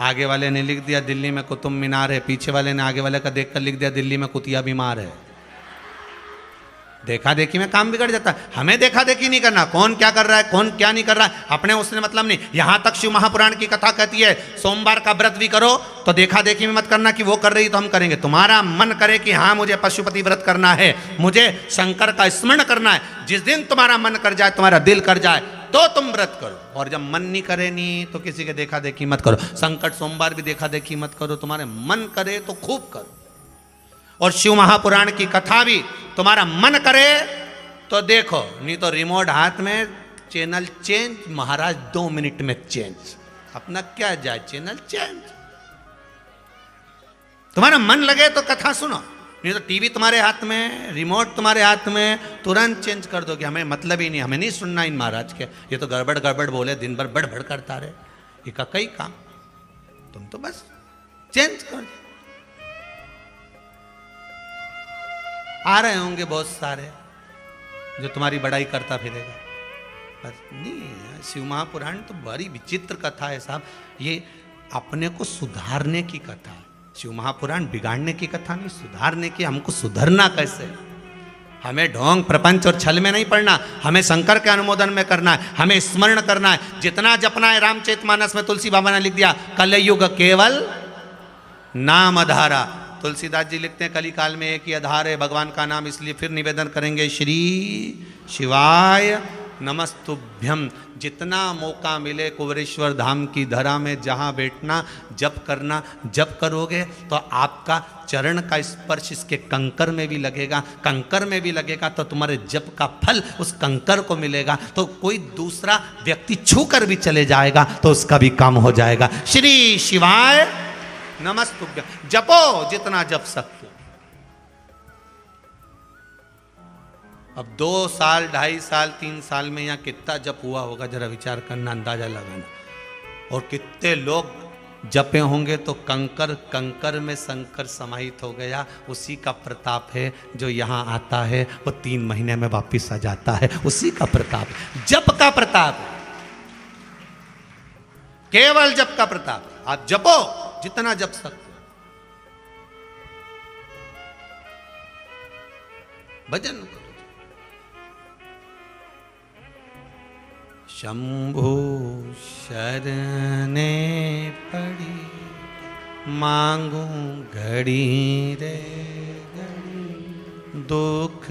आगे वाले ने लिख दिया दिल्ली में कुतुब मीनार है, पीछे वाले ने आगे वाले का देखकर लिख दिया दिल्ली में कुतिया बीमार है। देखा देखी में काम बिगड़ जाता है। हमें देखा देखी नहीं करना, कौन क्या कर रहा है कौन क्या नहीं कर रहा है अपने उसने मतलब नहीं। यहां तक शिव महापुराण की कथा कहती है सोमवार का व्रत भी करो तो देखा देखी में मत करना कि वो कर रही तो हम करेंगे। तुम्हारा मन करे कि हाँ मुझे पशुपति व्रत करना है, मुझे शंकर का स्मरण करना है, जिस दिन तुम्हारा मन कर जाए तुम्हारा दिल कर जाए तो तुम व्रत करो, और जब मन नहीं करे नहीं तो किसी के देखा देखी मत करो। संकट सोमवार भी देखा देखी मत करो, तुम्हारे मन करे तो खूब करो। और शिव महापुराण की कथा भी तुम्हारा मन करे तो देखो, नहीं तो रिमोट हाथ में चैनल चेंज, महाराज 2 मिनट में चेंज, अपना क्या जाए चैनल चेंज। तुम्हारा मन लगे तो कथा सुनो, नहीं तो टीवी तुम्हारे हाथ में, रिमोट तुम्हारे हाथ में, तुरंत चेंज कर दो कि हमें मतलब ही नहीं, हमें नहीं सुनना इन महाराज के, ये तो गड़बड़ गड़बड़ बोले, दिन भर बड़बड़ करता रहे, ये का कई काम, तुम तो बस चेंज कर दो। आ रहे होंगे बहुत सारे जो तुम्हारी बड़ाई करता फिरेगा, बस नहीं। शिव महापुराण तो बड़ी विचित्र कथा है साहब, ये अपने को सुधारने की कथा है। शिव महापुराण बिगाड़ने की कथा नहीं, सुधारने की। हमको सुधरना कैसे, हमें ढोंग प्रपंच और छल में नहीं पड़ना, हमें शंकर के अनुमोदन में करना है, हमें स्मरण करना है, जितना जपना है। रामचरितमानस में तुलसी बाबा ने लिख दिया कलयुग केवल नाम आधारा। तुलसीदास जी लिखते हैं कली काल में एक ही आधार है भगवान का नाम, इसलिए फिर निवेदन करेंगे श्री शिवाय नमस्तुभ्यम। जितना मौका मिले कुबेरेश्वर धाम की धरा में जहाँ बैठना जप करना, जप करोगे तो आपका चरण का स्पर्श इसके कंकर में भी लगेगा, कंकर में भी लगेगा तो तुम्हारे जप का फल उस कंकर को मिलेगा। तो कोई दूसरा व्यक्ति छू कर भी चले जाएगा तो उसका भी काम हो जाएगा। श्री शिवाय नमस्तुभ्यम, जपो जितना जप सकते हो। अब 2 साल 2.5 साल 3 साल में यहाँ कितना जप हुआ होगा जरा विचार करना, अंदाजा लगाना। और कितने लोग जपे होंगे तो कंकर कंकर में शंकर समाहित हो गया। उसी का प्रताप है जो यहाँ आता है वो 3 महीने में वापिस आ जाता है, उसी का प्रताप, जप का प्रताप, केवल जप का प्रताप। आप जपो जितना जप सकते, भजन करो। शंभु शरणे पड़ी मांगू घड़ी रे घड़ी, दुख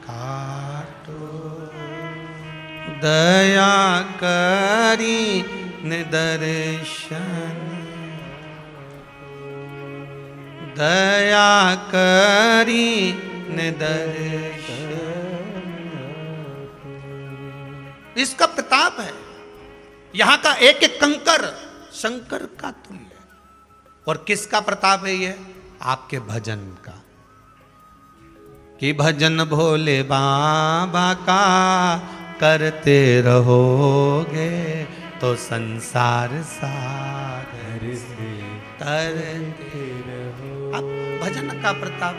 काटो दया करी निदर्शन, दया करी निदर्शन। इसका प्रताप है, यहां का एक एक कंकर शंकर का तुल्य। और किसका प्रताप है ये? आपके भजन का, कि भजन भोले बाबा का करते रहोगे तो संसार सागर से तरते रहो। अब भजन का प्रताप।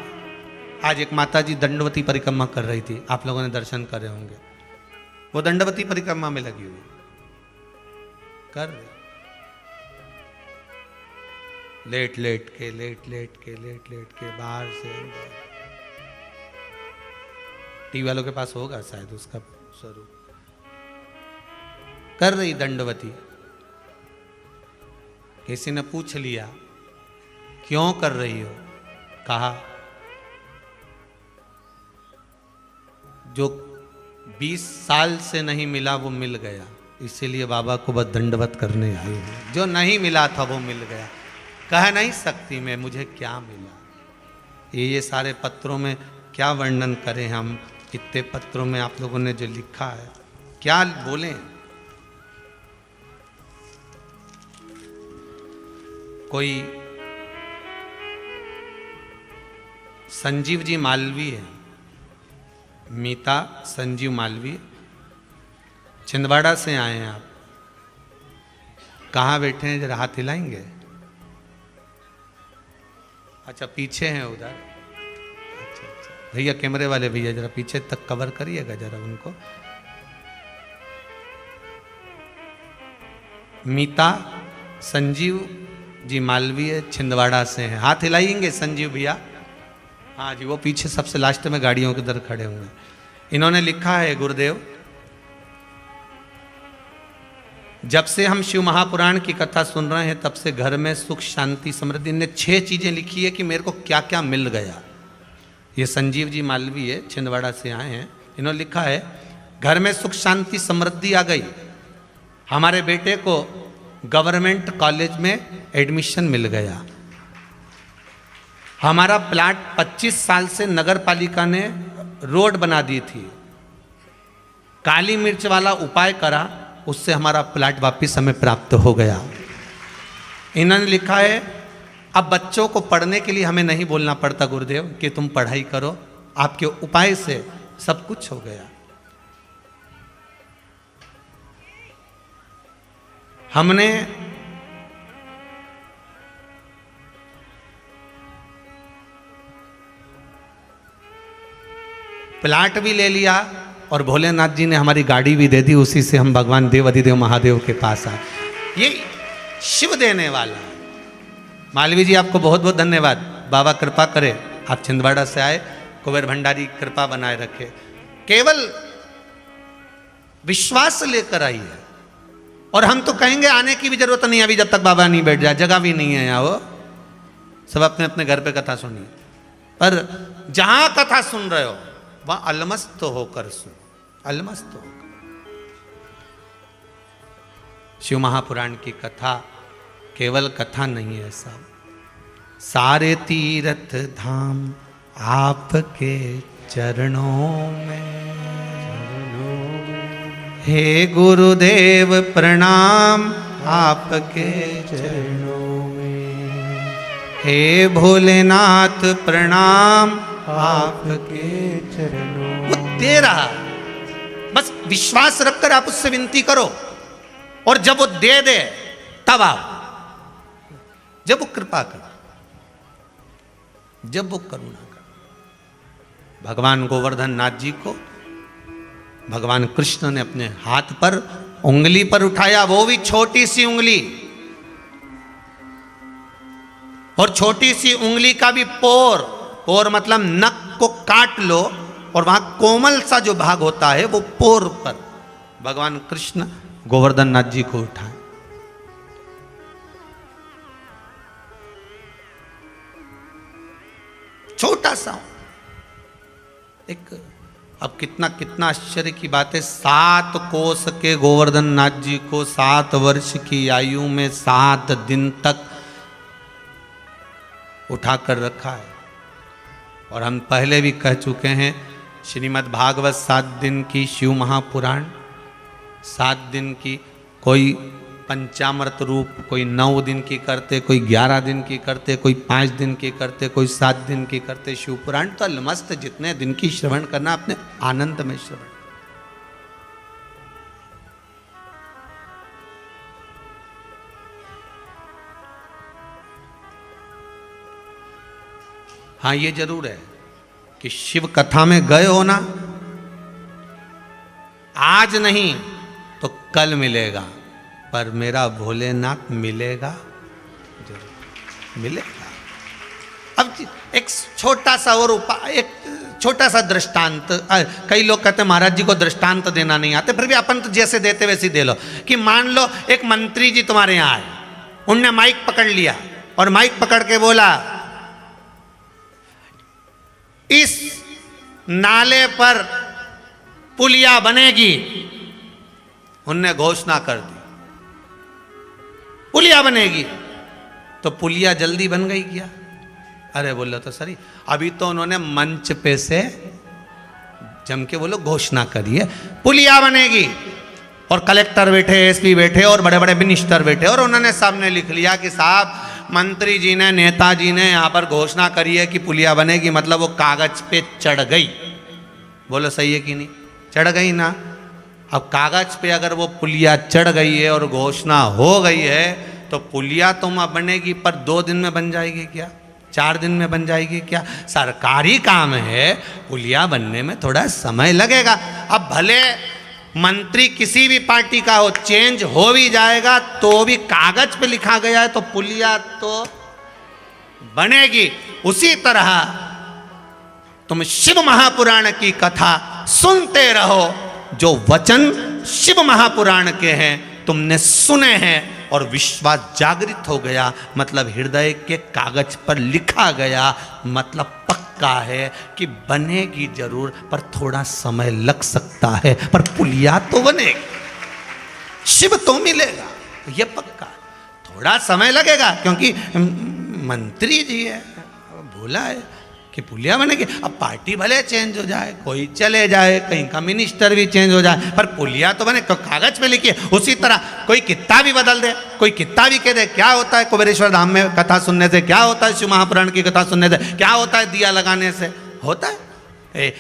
आज एक माता जी दंडवती परिक्रमा कर रही थी, आप लोगों ने दर्शन करे होंगे। वो दंडवती परिक्रमा में लगी हुई कर रही, लेट लेट के बाहर से अंदर। टीवी वालों के पास होगा शायद उसका स्वरूप। कर रही दंडवती, किसी ने पूछ लिया क्यों कर रही हो, कहा जो 20 साल से नहीं मिला वो मिल गया, इसीलिए बाबा को बस दंडवत करने आई हूँ। जो नहीं मिला था वो मिल गया। कह नहीं सकती मैं मुझे क्या मिला। ये सारे पत्रों में क्या वर्णन करें हम, इतने पत्रों में आप लोगों ने जो लिखा है क्या बोलें। कोई संजीव जी मालवी है, मीता संजीव मालवी, छिंदवाड़ा से आए हैं आप। कहाँ बैठे हैं जरा हाथ हिलाएंगे। अच्छा पीछे हैं उधर। अच्छा अच्छा भैया कैमरे वाले भैया जरा पीछे तक कवर करिएगा जरा उनको। मीता संजीव जी मालवीय छिंदवाड़ा से हैं। हाथ हिलाएंगे संजीव भैया। हाँ जी वो पीछे सबसे लास्ट में गाड़ियों के दर खड़े हुए हैं। इन्होंने लिखा है गुरुदेव, जब से हम शिव महापुराण की कथा सुन रहे हैं तब से घर में सुख शांति समृद्धि। ने 6 चीजें लिखी है कि मेरे को क्या क्या मिल गया। ये संजीव जी मालवी है, छिंदवाड़ा से आए हैं। इन्होंने लिखा है घर में सुख शांति समृद्धि आ गई, हमारे बेटे को गवर्नमेंट कॉलेज में एडमिशन मिल गया, हमारा प्लाट 25 साल से नगर पालिका ने रोड बना दी थी, काली मिर्च वाला उपाय करा, उससे हमारा प्लाट वापिस हमें प्राप्त हो गया। इन्होंने लिखा है अब बच्चों को पढ़ने के लिए हमें नहीं बोलना पड़ता गुरुदेव कि तुम पढ़ाई करो, आपके उपाय से सब कुछ हो गया। हमने प्लाट भी ले लिया और भोलेनाथ जी ने हमारी गाड़ी भी दे दी, उसी से हम भगवान देव अधिदेव महादेव के पास आए। ये शिव देने वाला। मालवी जी आपको बहुत बहुत धन्यवाद। बाबा कृपा करे, आप छिंदवाड़ा से आए, कुबेर भंडारी कृपा बनाए रखे। केवल विश्वास लेकर आइए। और हम तो कहेंगे आने की भी जरूरत नहीं, अभी जब तक बाबा नहीं बैठ जाए, जगह भी नहीं है यहाँ। वो सब अपने अपने घर पे कथा सुनिए, पर जहां कथा सुन रहे हो वह अलमस्त होकर सुन, अलमस्त होकर। शिव महापुराण की कथा केवल कथा नहीं है साहब, सारे तीर्थ धाम आपके चरणों में। हे गुरुदेव प्रणाम आपके चरणों में, हे भोलेनाथ प्रणाम आपके चरणों। वो दे रहा, बस विश्वास रखकर आप उससे विनती करो, और जब वो दे दे तब आप, जब वो कृपा कर, जब वो करुणा कर। भगवान गोवर्धन नाथ जी को भगवान कृष्ण ने अपने हाथ पर उंगली पर उठाया, वो भी छोटी सी उंगली, और छोटी सी उंगली का भी पोर, पोर मतलब नख को काट लो और वहां कोमल सा जो भाग होता है वो पोर पर भगवान कृष्ण गोवर्धन नाथ जी को उठाए। छोटा सा एक, अब कितना कितना आश्चर्य की बात है। 7 कोस के गोवर्धन नाथ जी को 7 वर्ष की आयु में 7 दिन तक उठाकर रखा है। और हम पहले भी कह चुके हैं, श्रीमद् भागवत 7 दिन की, शिव महापुराण 7 दिन की, कोई पंचामृत रूप, कोई 9 दिन की करते, कोई 11 दिन की करते, कोई 5 दिन की करते, कोई 7 दिन की करते। शिव पुराण तो अलमस्त जितने दिन की श्रवण करना, अपने आनंद में श्रवण। हाँ ये जरूर है कि शिव कथा में गए हो ना, आज नहीं तो कल मिलेगा, पर मेरा भोलेनाथ मिलेगा, जरूर मिलेगा। अब एक छोटा सा और एक छोटा सा दृष्टांत। कई लोग कहते हैं महाराज जी को दृष्टांत देना नहीं आते, फिर भी अपन तो जैसे देते वैसे दे लो। कि मान लो एक मंत्री जी तुम्हारे यहाँ आए, उनने माइक पकड़ लिया और माइक पकड़ के बोला, इस नाले पर पुलिया बनेगी। उनने घोषणा कर दी पुलिया बनेगी। तो पुलिया जल्दी बन गई क्या? अरे बोलो तो सही, अभी तो उन्होंने मंच पे से जम के बोलो घोषणा करी है पुलिया बनेगी, और कलेक्टर बैठे, एसपी बैठे और बड़े बड़े मिनिस्टर बैठे, और उन्होंने सामने लिख लिया कि साहब मंत्री जी ने, नेताजी ने यहाँ पर घोषणा करी है कि पुलिया बनेगी, मतलब वो कागज पे चढ़ गई। बोलो सही है कि नहीं? चढ़ गई ना। अब कागज पे अगर वो पुलिया चढ़ गई है और घोषणा हो गई है, तो पुलिया तो अब बनेगी, पर 2 दिन में बन जाएगी क्या? 4 दिन में बन जाएगी क्या? सरकारी काम है, पुलिया बनने में थोड़ा समय लगेगा। अब भले मंत्री किसी भी पार्टी का हो, चेंज हो भी जाएगा तो भी कागज पे लिखा गया है तो पुलिया तो बनेगी। उसी तरह तुम शिव महापुराण की कथा सुनते रहो, जो वचन शिव महापुराण के हैं तुमने सुने हैं और विश्वास जागृत हो गया, मतलब हृदय के कागज पर लिखा गया, मतलब पक्का है कि बनेगी जरूर, पर थोड़ा समय लग सकता है, पर पुलिया तो बनेगी, शिव तो मिलेगा, ये पक्का। थोड़ा समय लगेगा क्योंकि मंत्री जी है, बोला है कि पुलिया बनेगी। अब पार्टी भले चेंज हो जाए, कोई चले जाए, कहीं का मिनिस्टर भी चेंज हो जाए, पर पुलिया तो बने, कागज पे लिखिए। उसी तरह कोई कित्ता भी बदल दे, कोई कित्ता भी कह दे, क्या होता है कुबेरेश्वर धाम में कथा सुनने से, क्या होता है शिव महापुराण की कथा सुनने से, क्या होता है दिया लगाने से, होता है।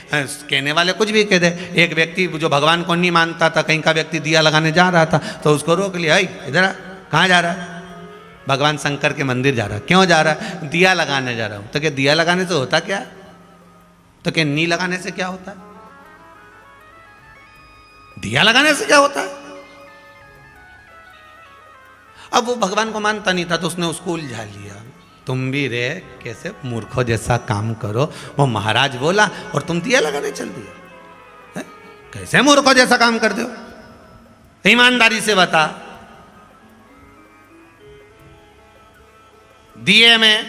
कहने वाले कुछ भी कह दे। एक व्यक्ति जो भगवान को नहीं मानता था, कहीं का व्यक्ति दिया लगाने जा रहा था, तो उसको रोक लिया, इधर कहाँ जा रहा है? भगवान शंकर के मंदिर जा रहा है। क्यों जा रहा है? दिया लगाने जा रहा हूं। तो क्या दिया लगाने से होता क्या है? तो क्या नी लगाने से क्या होता है? दिया लगाने से क्या होता है? अब वो भगवान को मानता नहीं था तो उसने उसको उलझा लिया। तुम भी रे कैसे मूर्खों जैसा काम करो, वो महाराज बोला और तुम दिया लगाने चल दिए। कैसे मूर्खों जैसा काम करते हो? ईमानदारी से बता, दिए में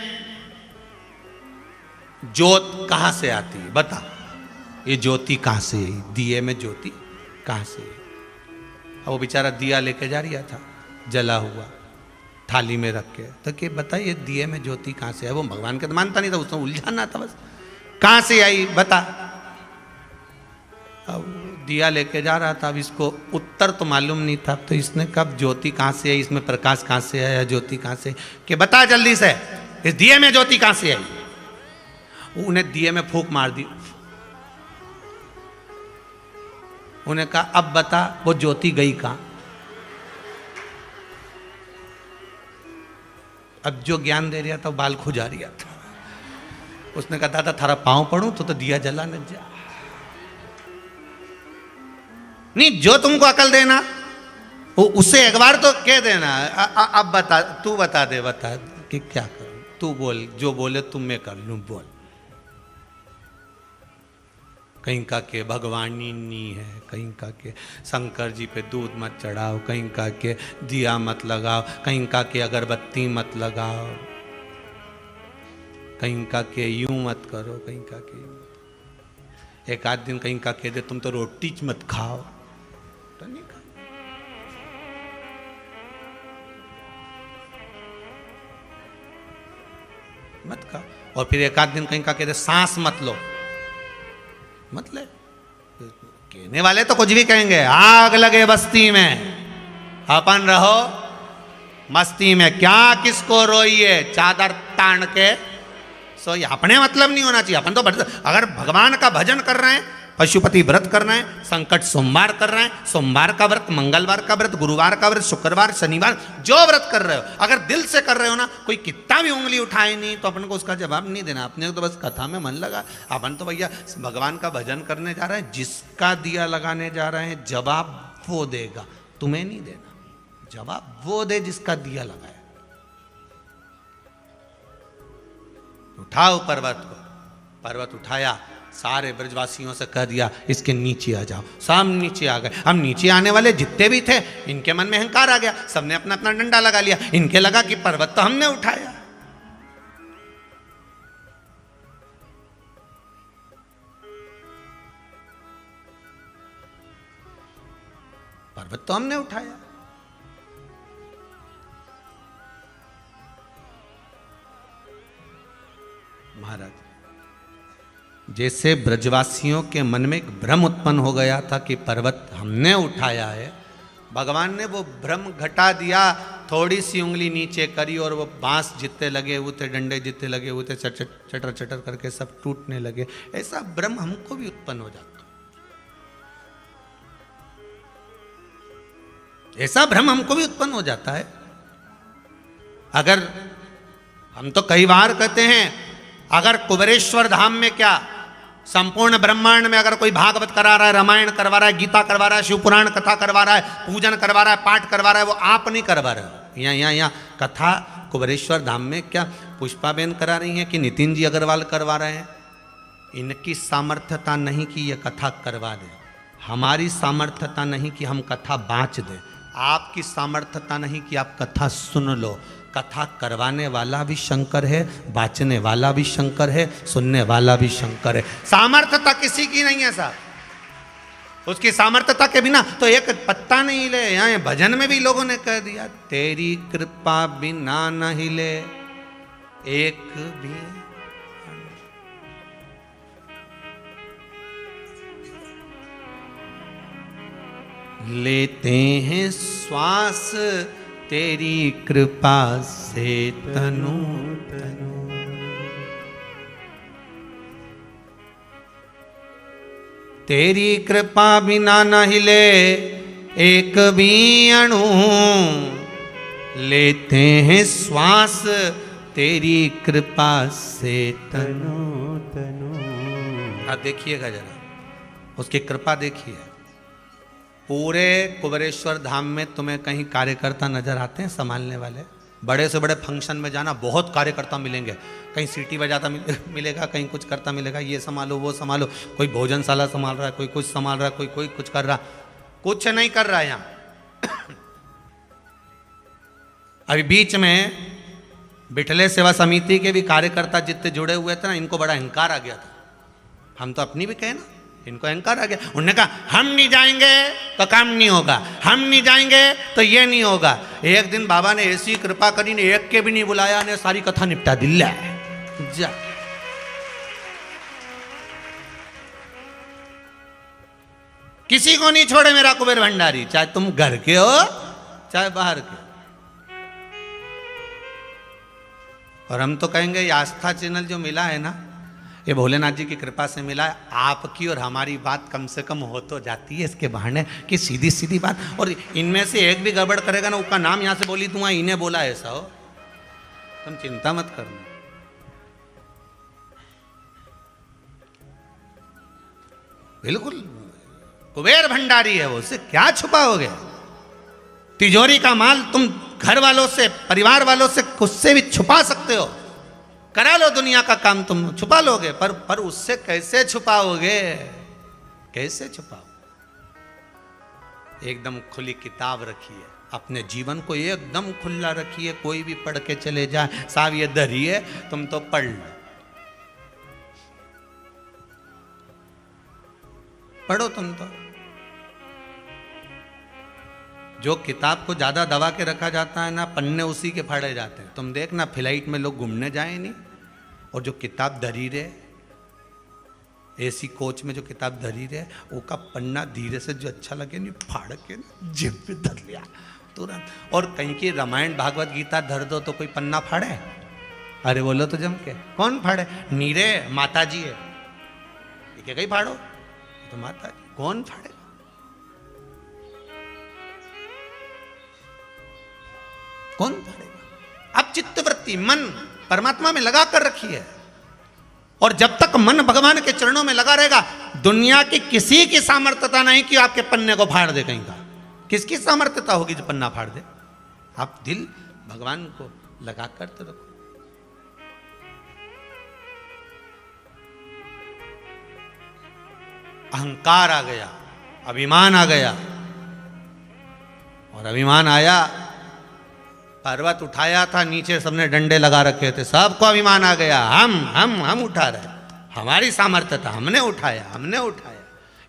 ज्योत कहां से आती है? बता, ये ज्योति कहां से आई? दिए में ज्योति कहां से आई? अब वो बेचारा दिया लेके जा रहा था, जला हुआ, थाली में रख के, तो कि बता ये दिए में ज्योति कहां से आई? वो भगवान के तो मानता नहीं था, उसने उलझाना था बस, कहां से आई बता। अब दिया लेके जा रहा था, अब इसको उत्तर तो मालूम नहीं था, तो इसने कब ज्योति कहाँ से आई, इसमें प्रकाश कहाँ से आया, ज्योति कहाँ से, कि बता जल्दी से इस दिए में ज्योति कहाँ से आई। उन्हें दिए में फूंक मार दी। उन्हें कहा अब बता वो ज्योति गई कहाँ? अब जो ज्ञान दे रहा था बाल खुजा रहा था। उसने कहा दादा थारा पांव पड़ूं तो दिया जला न जा। नहीं, जो तुमको अकल देना उससे एक बार तो कह देना। अब बता, तू बता दे, बता कि क्या करूं, तू बोल, जो बोले तुम मैं कर लूं, बोल। कहीं का के भगवानी नहीं है, कहीं का के शंकर जी पे दूध मत चढ़ाओ, कहीं का के दिया मत लगाओ, कहीं का के अगरबत्ती मत लगाओ, कहीं का के यूं मत करो, कहीं का के एक आध दिन कहीं का कह दे तुम तो रोटी मत खाओ, तो नहीं खा। मत खा। और फिर एक आध दिन कहीं का कह दे सांस मत लो, मत ले। कहने वाले तो कुछ भी कहेंगे, आग लगे बस्ती में अपन रहो मस्ती में, क्या किसको रोइए चादर तान के सोइए। अपने मतलब नहीं होना चाहिए। अपन तो अगर भगवान का भजन कर रहे हैं, पशुपति व्रत कर रहे हैं, संकट सोमवार कर रहे हैं, सोमवार का व्रत, मंगलवार का व्रत, गुरुवार का व्रत, शुक्रवार, शनिवार, जो व्रत कर रहे हो, अगर दिल से कर रहे हो ना, कोई कितना भी उंगली उठाए नहीं तो अपन को उसका जवाब नहीं देना। अपने तो बस कथा में मन लगा। अपन तो भैया भगवान का भजन करने जा रहे हैं, जिसका दिया लगाने जा रहे हैं जवाब वो देगा, तुम्हें नहीं देना। जवाब वो दे जिसका दिया लगाया। उठाओ पर्वत को, पर्वत उठाया, सारे ब्रजवासियों से कह दिया इसके नीचे आ जाओ। सब नीचे आ गए। अब नीचे आने वाले जितने भी थे इनके मन में अहंकार आ गया, सबने अपना अपना डंडा लगा लिया। इनके लगा कि पर्वत तो हमने उठाया, पर्वत तो हमने उठाया। महाराज, जैसे ब्रजवासियों के मन में एक भ्रम उत्पन्न हो गया था कि पर्वत हमने उठाया है, भगवान ने वो भ्रम घटा दिया। थोड़ी सी उंगली नीचे करी और वो बांस जितने लगे हुए थे, डंडे जितने लगे हुए थे, चटर चटर करके सब टूटने लगे। ऐसा भ्रम हमको भी उत्पन्न हो जाता, ऐसा भ्रम हमको भी उत्पन्न हो जाता है। अगर हम तो कई बार कहते हैं, अगर कुबेरेश्वर धाम में क्या संपूर्ण ब्रह्मांड में अगर कोई भागवत करा रहा है, रामायण करवा रहा है, गीता करवा रहा है, शिव पुराण कथा करवा रहा है, पूजन करवा रहा है, पाठ करवा रहा है, वो आप नहीं करवा रहे। यहाँ कथा कुबेरेश्वर धाम में क्या पुष्पाबेन करा रही हैं कि नितिन जी अग्रवाल करवा रहे हैं? इनकी सामर्थ्यता नहीं कि ये कथा करवा दें, हमारी सामर्थ्यता नहीं कि हम कथा बाँच दें, आपकी सामर्थ्यता नहीं कि आप कथा सुन लो। कथा करवाने वाला भी शंकर है, बाँचने वाला भी शंकर है, सुनने वाला भी शंकर है। सामर्थ्यता किसी की नहीं है साहब। उसकी सामर्थ्यता के बिना तो एक पत्ता नहीं हिले। यहाँ भजन में भी लोगों ने कह दिया, तेरी कृपा बिना न हिले एक भी। लेते हैं श्वास तेरी कृपा से तनु तनु। तेरी कृपा बिना न हिले एक भी अणु, लेते हैं श्वास तेरी कृपा से तनु तनु। आप देखिएगा जरा, उसकी कृपा देखिए। पूरे कुबेरेश्वर धाम में तुम्हें कहीं कार्यकर्ता नजर आते हैं संभालने वाले? बड़े से बड़े फंक्शन में जाना, बहुत कार्यकर्ता मिलेंगे। कहीं सीटी बजाता मिलेगा, कहीं कुछ करता मिलेगा, ये संभालो वो संभालो। कोई भोजनशाला संभाल रहा है, कोई कुछ संभाल रहा है, कोई कुछ कर रहा, कुछ नहीं कर रहा है यहाँ। अभी बीच में बिठले सेवा समिति के भी कार्यकर्ता जितने जुड़े हुए थे ना, इनको बड़ा अहंकार आ गया था। हम तो अपनी भी कहे ना, इनको अहंकार आ गया। उन्होंने कहा हम नहीं जाएंगे तो काम नहीं होगा, हम नहीं जाएंगे तो ये नहीं होगा। एक दिन बाबा ने ऐसी कृपा करी ने एक के भी नहीं बुलाया, ने सारी कथा निपटा दिल्ला जा। किसी को नहीं छोड़े मेरा कुबेर भंडारी, चाहे तुम घर के हो चाहे बाहर के। और हम तो कहेंगे ये आस्था चैनल जो मिला है ना, ये भोलेनाथ जी की कृपा से मिला है। आपकी और हमारी बात कम से कम हो तो जाती है इसके बहाने कि सीधी सीधी बात। और इनमें से एक भी गड़बड़ करेगा ना, उसका नाम यहाँ से बोली दूंगा, इन्हें बोला ऐसा हो, तुम चिंता मत करना। बिल्कुल कुबेर भंडारी है वो, उससे क्या छुपाओगे? तिजोरी का माल तुम घर वालों से, परिवार वालों से, उससे भी छुपा सकते हो। करा लो दुनिया का काम, तुम छुपा लोगे, पर उससे कैसे छुपाओगे? कैसे छुपाओ? एकदम खुली किताब रखिए, अपने जीवन को एकदम खुला रखिए। कोई भी पढ़ के चले जाए, साहब ये दरी है, तुम तो पढ़ लो, पढ़ो तुम तो। जो किताब को ज्यादा दबा के रखा जाता है ना, पन्ने उसी के फाड़े जाते हैं। तुम देखना फ्लाइट में लोग घूमने जाए नहीं, और जो किताब धरी रहे, एसी कोच में जो किताब धरी रहे, वो का पन्ना धीरे से जो अच्छा लगे नहीं, फाड़ के जेब पे धर लिया तुरंत। और कहीं की रामायण भागवत गीता धर दो तो कोई पन्ना फाड़े? अरे बोलो तो जम के, कौन फाड़े? नीरे माता जी है, ठीक है, कहीं फाड़ो तो माता जी, कौन फाड़े? कौन फाड़ेगा? अब चित्तवृत्ति, मन परमात्मा में लगा कर रखी है। और जब तक मन भगवान के चरणों में लगा रहेगा, दुनिया की किसी की सामर्थ्यता नहीं कि आपके पन्ने को फाड़ दे कहीं का। किसकी सामर्थ्यता होगी जो पन्ना फाड़ दे? आप दिल भगवान को लगा कर तो रखो। अहंकार आ गया, अभिमान आ गया। और अभिमान आया, पर्वत उठाया था, नीचे सबने डंडे लगा रखे थे, सबको अभिमान आ गया, हम उठा रहे, हमारी सामर्थ्य था, हमने उठाया।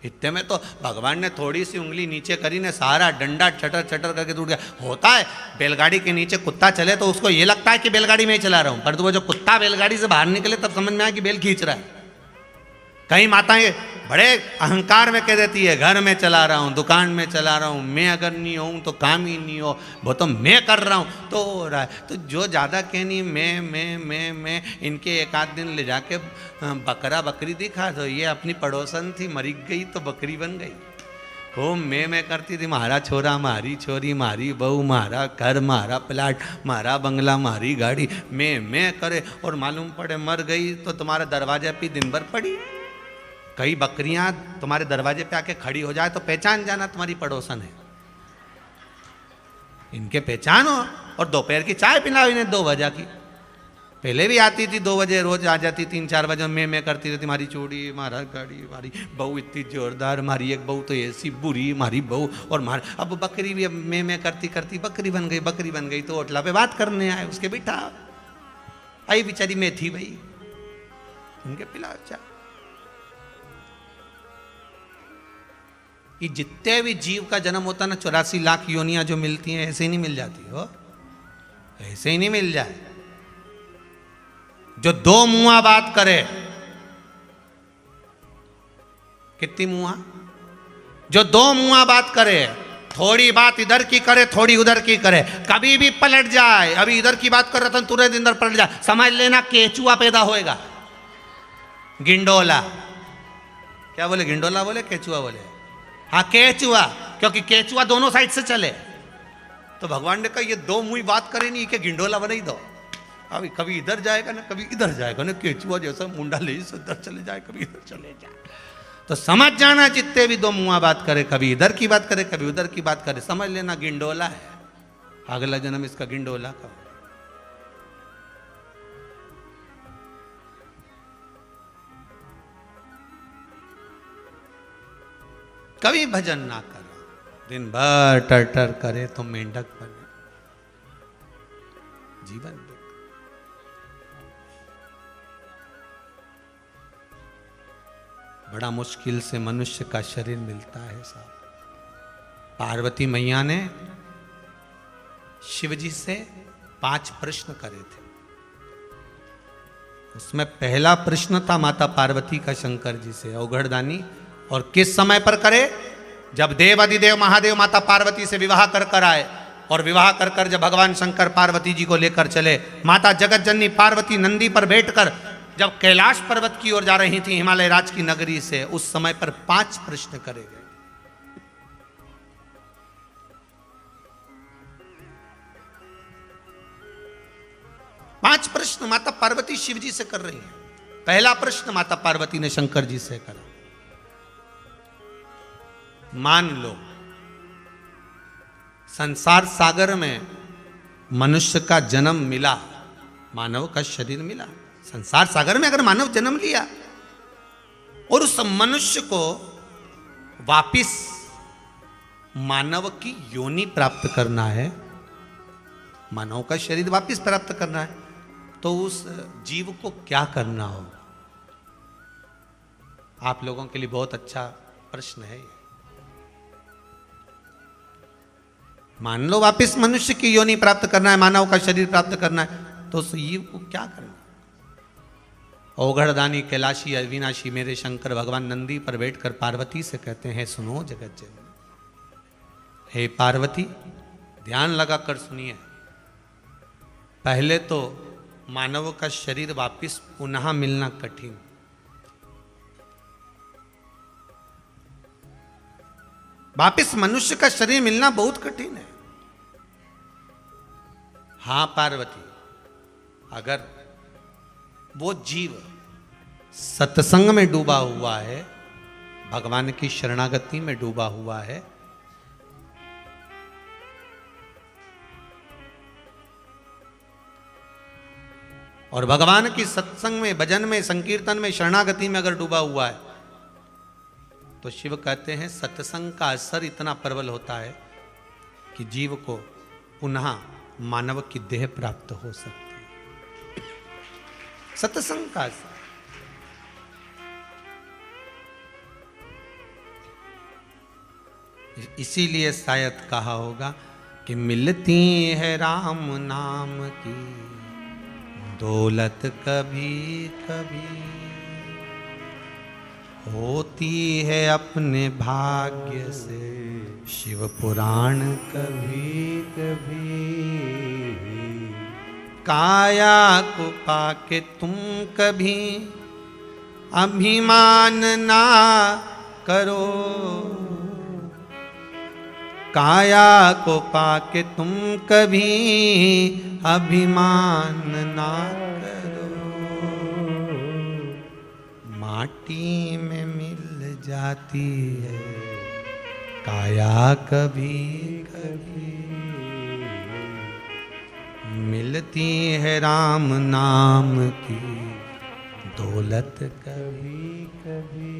इतने में तो भगवान ने थोड़ी सी उंगली नीचे करी ने सारा डंडा चटर चटर करके टूट गया। होता है बैलगाड़ी के नीचे कुत्ता चले तो उसको ये लगता है कि बैलगाड़ी में ही चला रहा हूं, पर तो वो जो कुत्ता बैलगाड़ी से बाहर निकले तब समझ में आया कि बैल खींच रहा है। कई माताएं बड़े अहंकार में कह देती है, घर में चला रहा हूँ, दुकान में चला रहा हूँ, मैं अगर नहीं हूँ तो काम ही नहीं हो, वो तो मैं कर रहा हूँ तो हो रहा है। तो जो ज़्यादा कहनी मैं इनके एक आध दिन ले जाके बकरा बकरी दिखा दो, ये अपनी पड़ोसन थी, मरी गई तो बकरी बन गई। खूब मैं करती थी, मारा छोरा, मारी छोरी, मारी बहू, मारा घर, मारा प्लाट, मारा बंगला, मारी गाड़ी, मैं करे, और मालूम पड़े मर गई तो तुम्हारे दरवाजे पे दिन भर पड़ी। कई बकरियां तुम्हारे दरवाजे पे आके खड़ी हो जाए तो पहचान जाना तुम्हारी पड़ोसन है, इनके पहचानो। और दोपहर की चाय पिलाओ इन्हें 2 बजे की। पहले भी आती थी 2 बजे, रोज आ जाती 3-4 बजे, मैं करती रहती, मारी चूड़ी, मारा गाड़ी, मारी बहू इतनी जोरदार, मारी एक बहू तो ऐसी बुरी, मारी बहू, और अब बकरी भी, अब मैं करती बकरी बन गई तो होटला पे बात करने आए, उसके बिठा आई बेचारी मैं थी भाई, उनके पिलाओ चाय। ये जितने भी जीव का जन्म होता है ना, 84 लाख योनियां जो मिलती हैं, ऐसे ही नहीं मिल जाती हो, ऐसे ही नहीं मिल जाए। जो 2 मुआ बात करे, कितनी मुआ? जो 2 मुआ बात करे, थोड़ी बात इधर की करे, थोड़ी उधर की करे, कभी भी पलट जाए। अभी इधर की बात कर रहा था, तुरंत इधर पलट जाए, समझ लेना केचुआ पैदा होएगा, गिंडोला। क्या बोले? गिंडोला बोले, केचुआ बोले? हाँ केचुआ, क्योंकि केचुआ दोनों साइड से चले। तो भगवान ने कहा ये 2 मुई बात करे नहीं कि गिंडोला बना ही दो। अभी कभी इधर जाएगा ना, कभी इधर जाएगा ना, केचुआ जैसा मुंडा ले इधर चले जाए, कभी इधर चले जाए। तो समझ जाना, जितने भी 2 मुआ बात करे, कभी इधर की बात करे, कभी उधर की बात करे, समझ लेना गिंडोला है, अगला जन्म इसका गिंडोला का। कभी भजन ना करो, दिन भर टर करे तो मेंढक बने, जीवन दे। बड़ा मुश्किल से मनुष्य का शरीर मिलता है साहब। पार्वती मैया ने शिव जी से 5 प्रश्न करे थे। उसमें पहला प्रश्न था माता पार्वती का शंकर जी से, अवघड़दानी। और किस समय पर करे? जब देव अधिदेव महादेव माता पार्वती से विवाह कर आए, और विवाह कर जब भगवान शंकर पार्वती जी को लेकर चले, माता जगत जननी पार्वती नंदी पर बैठकर जब कैलाश पर्वत की ओर जा रही थी हिमालय राज की नगरी से, उस समय पर 5 प्रश्न करे गए। पांच प्रश्न माता पार्वती शिव जी से कर रही है। पहला प्रश्न माता पार्वती ने शंकर जी से करा, मान लो संसार सागर में मनुष्य का जन्म मिला, मानव का शरीर मिला, संसार सागर में अगर मानव जन्म लिया और उस मनुष्य को वापिस मानव की योनि प्राप्त करना है, मानव का शरीर वापिस प्राप्त करना है, तो उस जीव को क्या करना होगा? आप लोगों के लिए बहुत अच्छा प्रश्न है। मान लो वापिस मनुष्य की योनि प्राप्त करना है, मानव का शरीर प्राप्त करना है, तो उस जीव को क्या करना? अवघड़दानी कैलाशी अविनाशी मेरे शंकर भगवान नंदी पर बैठकर पार्वती से कहते हैं, सुनो जगत जननी, हे पार्वती ध्यान लगाकर सुनिए। पहले तो मानव का शरीर वापिस पुनः मिलना कठिन, वापिस मनुष्य का शरीर मिलना बहुत कठिन है। हां पार्वती, अगर वो जीव सत्संग में डूबा हुआ है, भगवान की शरणागति में डूबा हुआ है, और भगवान की सत्संग में, भजन में, संकीर्तन में, शरणागति में अगर डूबा हुआ है, तो तो शिव कहते हैं सत्संग का असर इतना प्रबल होता है कि जीव को पुनः मानव की देह प्राप्त हो सकती है। सत्संग का असर। इसीलिए शायद कहा होगा कि मिलती है राम नाम की दौलत कभी कभी, होती है अपने भाग्य से शिव पुराण कभी कभी। काया को पाके तुम कभी अभिमान ना करो, काया को पाके तुम कभी अभिमान ना करो। माटी में मिल जाती है काया कभी कभी, मिलती है राम नाम की दौलत कभी कभी।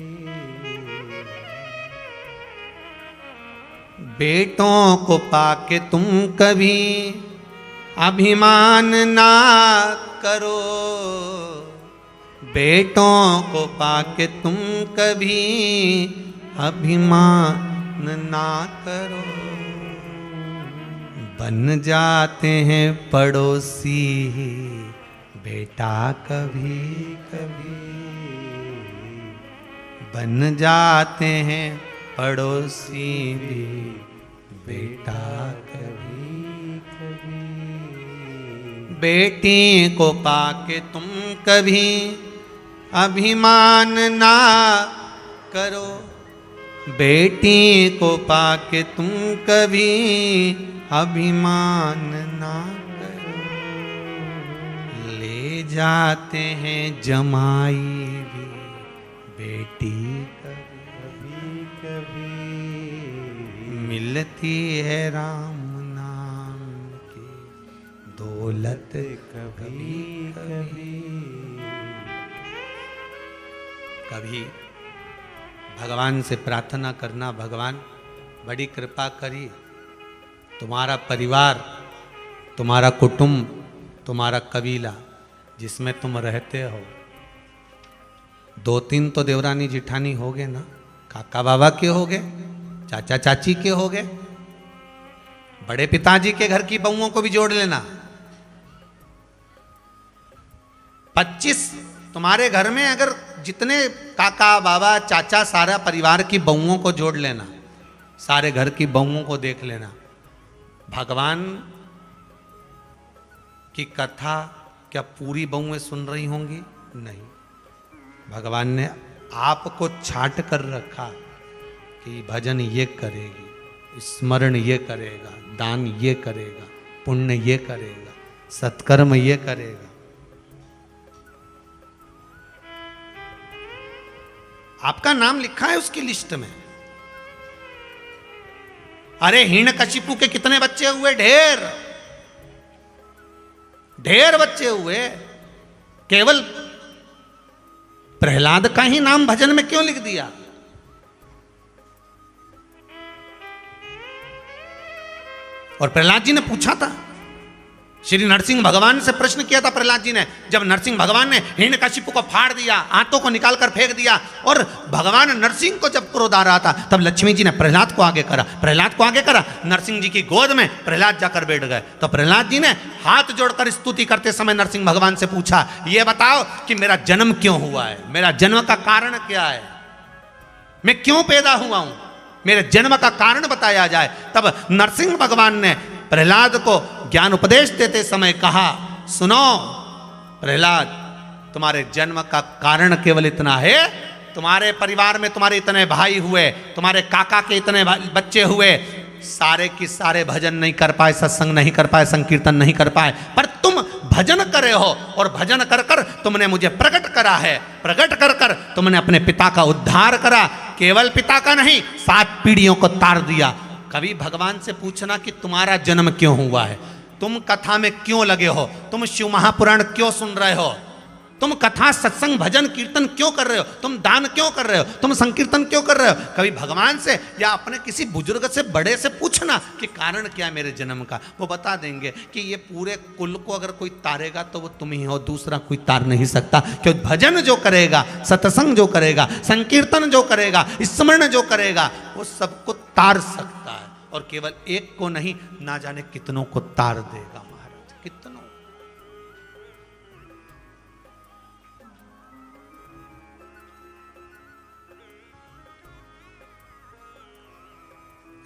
बेटों को पाके तुम कभी अभिमान ना करो, बेटों को पाके तुम कभी अभिमान ना करो। बन जाते हैं पड़ोसी बेटा कभी कभी, बन जाते हैं पड़ोसी भी बेटा कभी कभी। बेटी को पाके तुम कभी अभिमान ना करो, बेटी को पाके तुम कभी अभिमान ना करो। ले जाते हैं जमाई भी बेटी कभी कभी, मिलती है राम नाम की दौलत कभी कभी। कभी भगवान से प्रार्थना करना, भगवान बड़ी कृपा करी, तुम्हारा परिवार, तुम्हारा कुटुंब, तुम्हारा कबीला जिसमें तुम रहते हो, 2-3 तो देवरानी जिठानी हो गए ना, काका बाबा के हो गए, चाचा चाची के हो गए, बड़े पिताजी के घर की बहुओं को भी जोड़ लेना। 25 तुम्हारे घर में अगर जितने काका बाबा चाचा सारा परिवार की बहुओं को जोड़ लेना, सारे घर की बहुओं को देख लेना। भगवान की कथा क्या पूरी बहुएं सुन रही होंगी? नहीं, भगवान ने आपको छांट कर रखा कि भजन ये करेगी, स्मरण ये करेगा, दान ये करेगा, पुण्य ये करेगा, सत्कर्म ये करेगा। आपका नाम लिखा है उसकी लिस्ट में। अरे हिरण्यकशिपु के कितने बच्चे हुए? ढेर ढेर बच्चे हुए। केवल प्रहलाद का ही नाम भजन में क्यों लिख दिया? और प्रहलाद जी ने पूछा था, श्री नरसिंह भगवान से प्रश्न किया था प्रहलाद जी ने, जब नरसिंह भगवान ने हिरण्यकशिपु को फाड़ दिया, आंतों को निकालकर फेंक दिया, और भगवान नरसिंह को जब क्रोध आ रहा था, तब लक्ष्मी जी ने प्रहलाद को आगे करा, प्रहलाद को आगे करा, नरसिंह जी की गोद में प्रहलाद जाकर बैठ गए। तो प्रहलाद जी ने हाथ जोड़कर स्तुति करते समय नरसिंह भगवान से पूछा, ये बताओ कि मेरा जन्म क्यों हुआ है, मेरा जन्म का कारण क्या है, मैं क्यों पैदा हुआ हूं, मेरे जन्म का कारण बताया जाए। तब नरसिंह भगवान ने प्रहलाद को ज्ञान उपदेश देते समय कहा, सुनो प्रहलाद, तुम्हारे जन्म का कारण केवल इतना है, तुम्हारे परिवार में तुम्हारे इतने भाई हुए, तुम्हारे काका के इतने बच्चे हुए, सारे की सारे भजन नहीं कर पाए, सत्संग नहीं कर पाए, संकीर्तन नहीं कर पाए, पर तुम भजन करे हो, और भजन कर कर तुमने मुझे प्रकट करा है, प्रकट कर कर तुमने अपने पिता का उद्धार करा, केवल पिता का नहीं 7 पीढ़ियों को तार दिया। कभी भगवान से पूछना कि तुम्हारा जन्म क्यों हुआ है, तुम कथा में क्यों लगे हो, तुम शिव महापुराण क्यों सुन रहे हो, तुम कथा सत्संग भजन कीर्तन क्यों कर रहे हो, तुम दान क्यों कर रहे हो, तुम संकीर्तन क्यों कर रहे हो? कभी भगवान से या अपने किसी बुजुर्ग से बड़े से पूछना कि कारण क्या है मेरे जन्म का। वो बता देंगे कि ये पूरे कुल को अगर कोई तारेगा तो वो तुम ही हो, दूसरा कोई तार नहीं सकता। क्योंकि भजन जो करेगा, सत्संग जो करेगा, संकीर्तन जो करेगा, स्मरण जो करेगा, वो सबको तार सकता है। और केवल एक को नहीं, ना जाने कितनों को तार देगा महाराज, कितनों।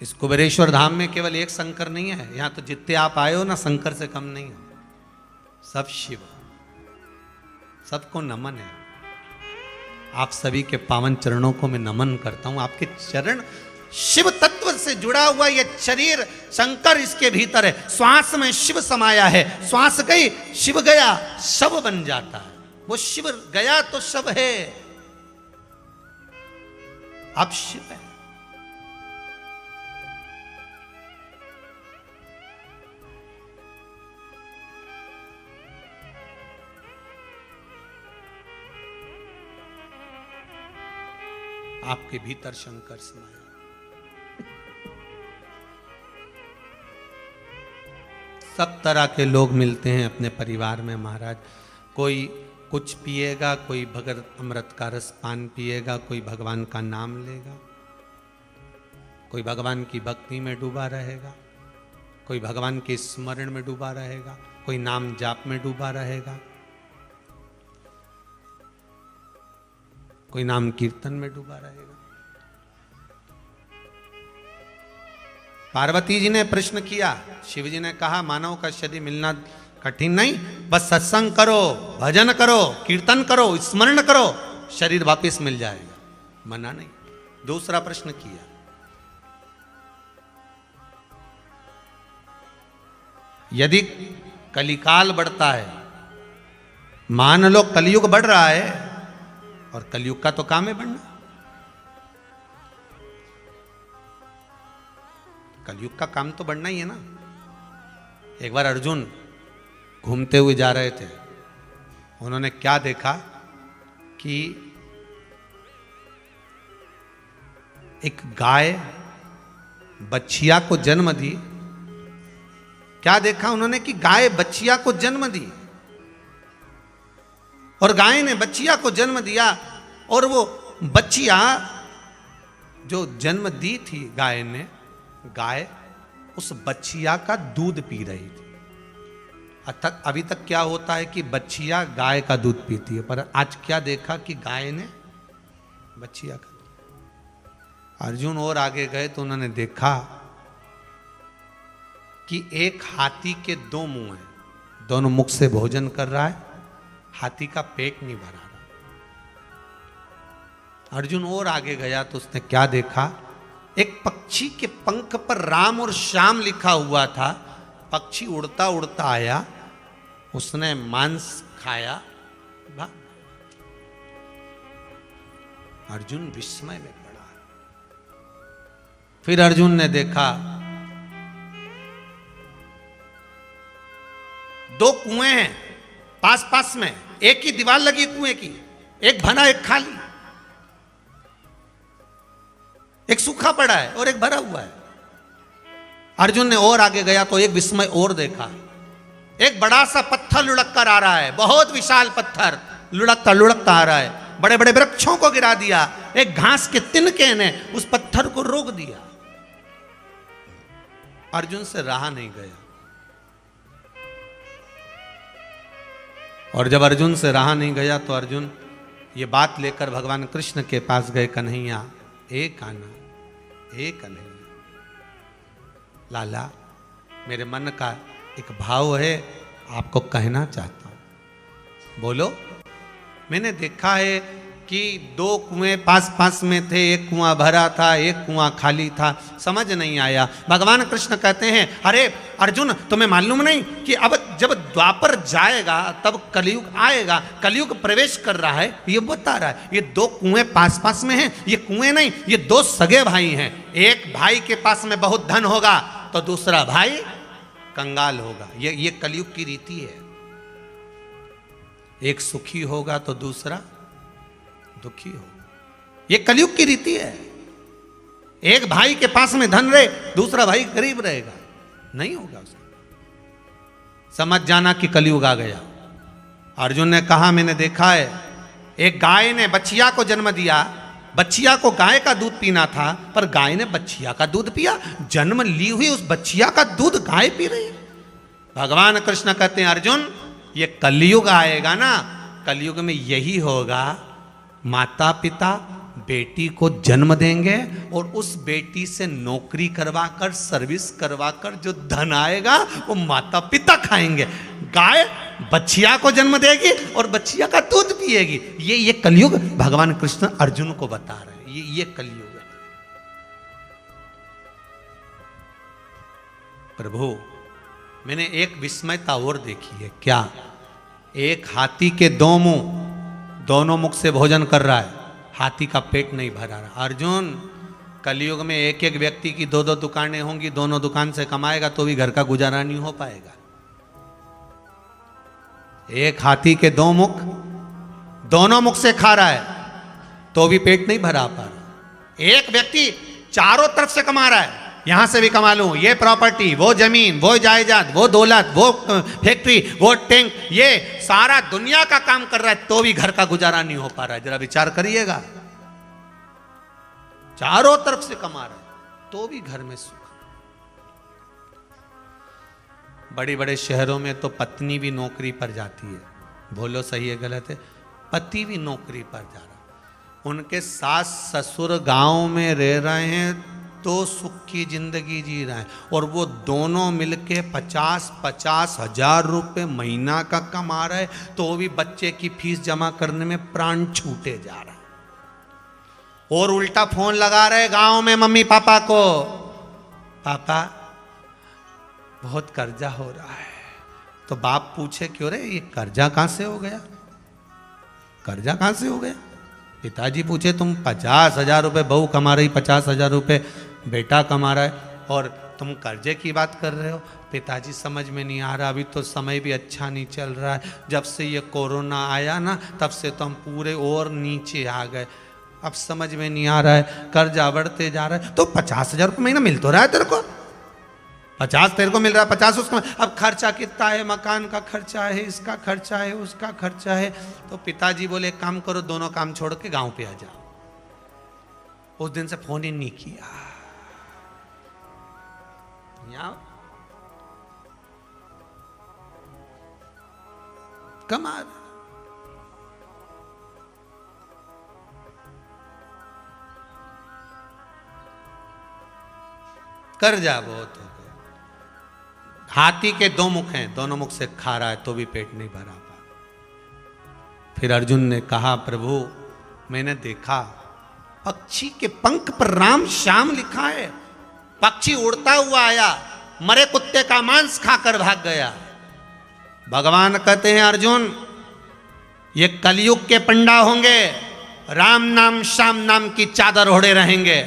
इस कुबेरेश्वर धाम में केवल एक शंकर नहीं है, यहां तो जितने आप आए हो ना, शंकर से कम नहीं हो, सब शिव, सबको नमन है। आप सभी के पावन चरणों को मैं नमन करता हूं। आपके चरण शिव तत्व से जुड़ा हुआ ये शरीर, शंकर इसके भीतर है। श्वास में शिव समाया है, श्वास गई शिव गया, शव बन जाता है। वो शिव गया तो शव है, अब शिव है। आपके भीतर शंकर समाया। सब तरह के लोग मिलते हैं अपने परिवार में महाराज। कोई कुछ पिएगा, कोई भगत अमृत का रस पान पिएगा, कोई भगवान का नाम लेगा, कोई भगवान की भक्ति में डूबा रहेगा, कोई भगवान के स्मरण में डूबा रहेगा, कोई नाम जाप में डूबा रहेगा, कोई नाम कीर्तन में डूबा रहेगा। पार्वती जी ने प्रश्न किया, शिव जी ने कहा मानव का शरीर मिलना कठिन नहीं, बस सत्संग करो, भजन करो, कीर्तन करो, स्मरण करो, शरीर वापस मिल जाएगा। मना नहीं। दूसरा प्रश्न किया, यदि कलिकाल बढ़ता है, मान लो कलयुग बढ़ रहा है, और कलयुग का तो काम है बढ़ना, कलयुग का काम तो बढ़ना ही है ना। एक बार अर्जुन घूमते हुए जा रहे थे, उन्होंने क्या देखा कि एक गाय बछिया को जन्म दी। क्या देखा उन्होंने कि गाय बछिया को जन्म दी, और गाय ने बच्चिया को जन्म दिया, और वो बच्चिया जो जन्म दी थी गाय ने, गाय उस बच्चिया का दूध पी रही थी। अर्थात अभी तक क्या होता है कि बच्चिया गाय का दूध पीती है, पर आज क्या देखा कि गाय ने बच्चिया का दूध। अर्जुन और आगे गए तो उन्होंने देखा कि एक हाथी के दो मुंह हैं, दोनों मुख से भोजन कर रहा है, हाथी का पेट नहीं भरा रहा। अर्जुन और आगे गया तो उसने क्या देखा, एक पक्षी के पंख पर राम और श्याम लिखा हुआ था। पक्षी उड़ता उड़ता आया, उसने मांस खाया, भाग। अर्जुन विस्मय में पड़ा। फिर अर्जुन ने देखा दो कुएं हैं पास पास में, एक ही दीवार लगी कुएं की, एक भरा एक खाली, एक सूखा पड़ा है और एक भरा हुआ है। अर्जुन ने और आगे गया तो एक विस्मय और देखा, एक बड़ा सा पत्थर लुढ़क कर आ रहा है, बहुत विशाल पत्थर लुढ़कता लुढ़कता आ रहा है, बड़े बड़े वृक्षों को गिरा दिया, एक घास के तिनके ने उस पत्थर को रोक दिया। अर्जुन से रहा नहीं गया, और जब अर्जुन से रहा नहीं गया तो अर्जुन ये बात लेकर भगवान कृष्ण के पास गए, कन्हैया एक आना, एक कन्हैया, लाला मेरे मन का एक भाव है, आपको कहना चाहता हूं। बोलो। मैंने देखा है कि दो कुएं पास पास में थे, एक कुआं भरा था, एक कुआं खाली था, समझ नहीं आया। भगवान कृष्ण कहते हैं, अरे अर्जुन तुम्हें मालूम नहीं कि अब जब द्वापर जाएगा तब कलयुग आएगा, कलयुग प्रवेश कर रहा है, ये बता रहा है। ये दो कुएं पास पास में हैं, ये कुएं नहीं, ये दो सगे भाई हैं। एक भाई के पास में बहुत धन होगा तो दूसरा भाई कंगाल होगा, ये कलयुग की रीति है। एक सुखी होगा तो दूसरा दुखी होगा। ये कलयुग की रीति है। एक भाई के पास में धन रहे, दूसरा भाई गरीब रहेगा, नहीं होगा उसका। समझ जाना कि कलयुग आ गया। अर्जुन ने कहा मैंने देखा है, एक गाय ने बच्चिया को जन्म दिया, बच्चिया को गाय का दूध पीना था, पर गाय ने बच्चिया का दूध पिया। जन्म ली हुई उस बच्चिया का दूध गाय पी रही है। भगवान कृष्ण कहते हैं अर्जुन, ये कलयुग आएगा ना, कलयुग में यही होगा। माता पिता बेटी को जन्म देंगे और उस बेटी से नौकरी करवाकर, सर्विस करवाकर जो धन आएगा वो माता पिता खाएंगे। गाय बच्चिया को जन्म देगी और बच्चिया का दूध पिएगी। ये कलयुग भगवान कृष्ण अर्जुन को बता रहे हैं। ये कलयुग है। प्रभु, मैंने एक विस्मयता और देखी है। क्या? एक हाथी के दो मुंह, दोनों मुख से भोजन कर रहा है, हाथी का पेट नहीं भरा रहा। अर्जुन, कलयुग में एक एक व्यक्ति की दो दो दुकानें होंगी, दोनों दुकान से कमाएगा तो भी घर का गुजारा नहीं हो पाएगा। एक हाथी के दो मुख, दोनों मुख से खा रहा है तो भी पेट नहीं भरा पा रहा। एक व्यक्ति चारों तरफ से कमा रहा है, यहां से भी कमा लूं, ये प्रॉपर्टी, वो जमीन, वो जायदाद, वो दौलत, वो फैक्ट्री, वो टैंक, ये सारा दुनिया का काम कर रहा है तो भी घर का गुजारा नहीं हो पा रहा है। जरा विचार करिएगा। चारों तरफ से कमा रहा है तो भी घर में सुख। बड़े बड़े शहरों में तो पत्नी भी नौकरी पर जाती है। बोलो सही है गलत है? पति भी नौकरी पर जा रहा है, उनके सास ससुर गांव में रह रहे हैं तो सुख की जिंदगी जी रहे हैं, और वो दोनों मिलके 50-50 हजार रुपए महीना का कमा रहे तो भी बच्चे की फीस जमा करने में प्राण छूटे जा रहा है। और उल्टा फोन लगा रहे गांव में मम्मी पापा को, पापा बहुत कर्जा हो रहा है। तो बाप पूछे क्यों रे, ये कर्जा कहां से हो गया? कर्जा कहां से हो गया? पिताजी पूछे तुम 50,000 रुपए बहू कमा रही, 50,000 रुपए बेटा कमा रहा है और तुम कर्जे की बात कर रहे हो। पिताजी समझ में नहीं आ रहा, अभी तो समय भी अच्छा नहीं चल रहा है, जब से ये कोरोना आया ना तब से तो हम पूरे और नीचे आ गए, अब समझ में नहीं आ रहा है, कर्जा बढ़ते जा रहा है। तो 50,000 रुपये महीना मिल तो रहा है तेरे को, 50 तेरे को मिल रहा है, 50 उसको, अब खर्चा कितना है, मकान का खर्चा है, इसका खर्चा है, उसका खर्चा है। तो पिताजी बोले एक काम करो, दोनों काम छोड़ के गांव पे आ जाओ। उस दिन से फोन ही नहीं किया। कमाल। कर्जा बहुत हो गया। हाथी के दो मुख हैं, दोनों मुख से खा रहा है तो भी पेट नहीं भरा पा। फिर अर्जुन ने कहा प्रभु मैंने देखा पक्षी के पंख पर राम श्याम लिखा है। पक्षी उड़ता हुआ आया, मरे कुत्ते का मांस खाकर भाग गया। भगवान कहते हैं अर्जुन ये कलयुग के पंडा होंगे, राम नाम श्याम नाम की चादर ओढ़े रहेंगे,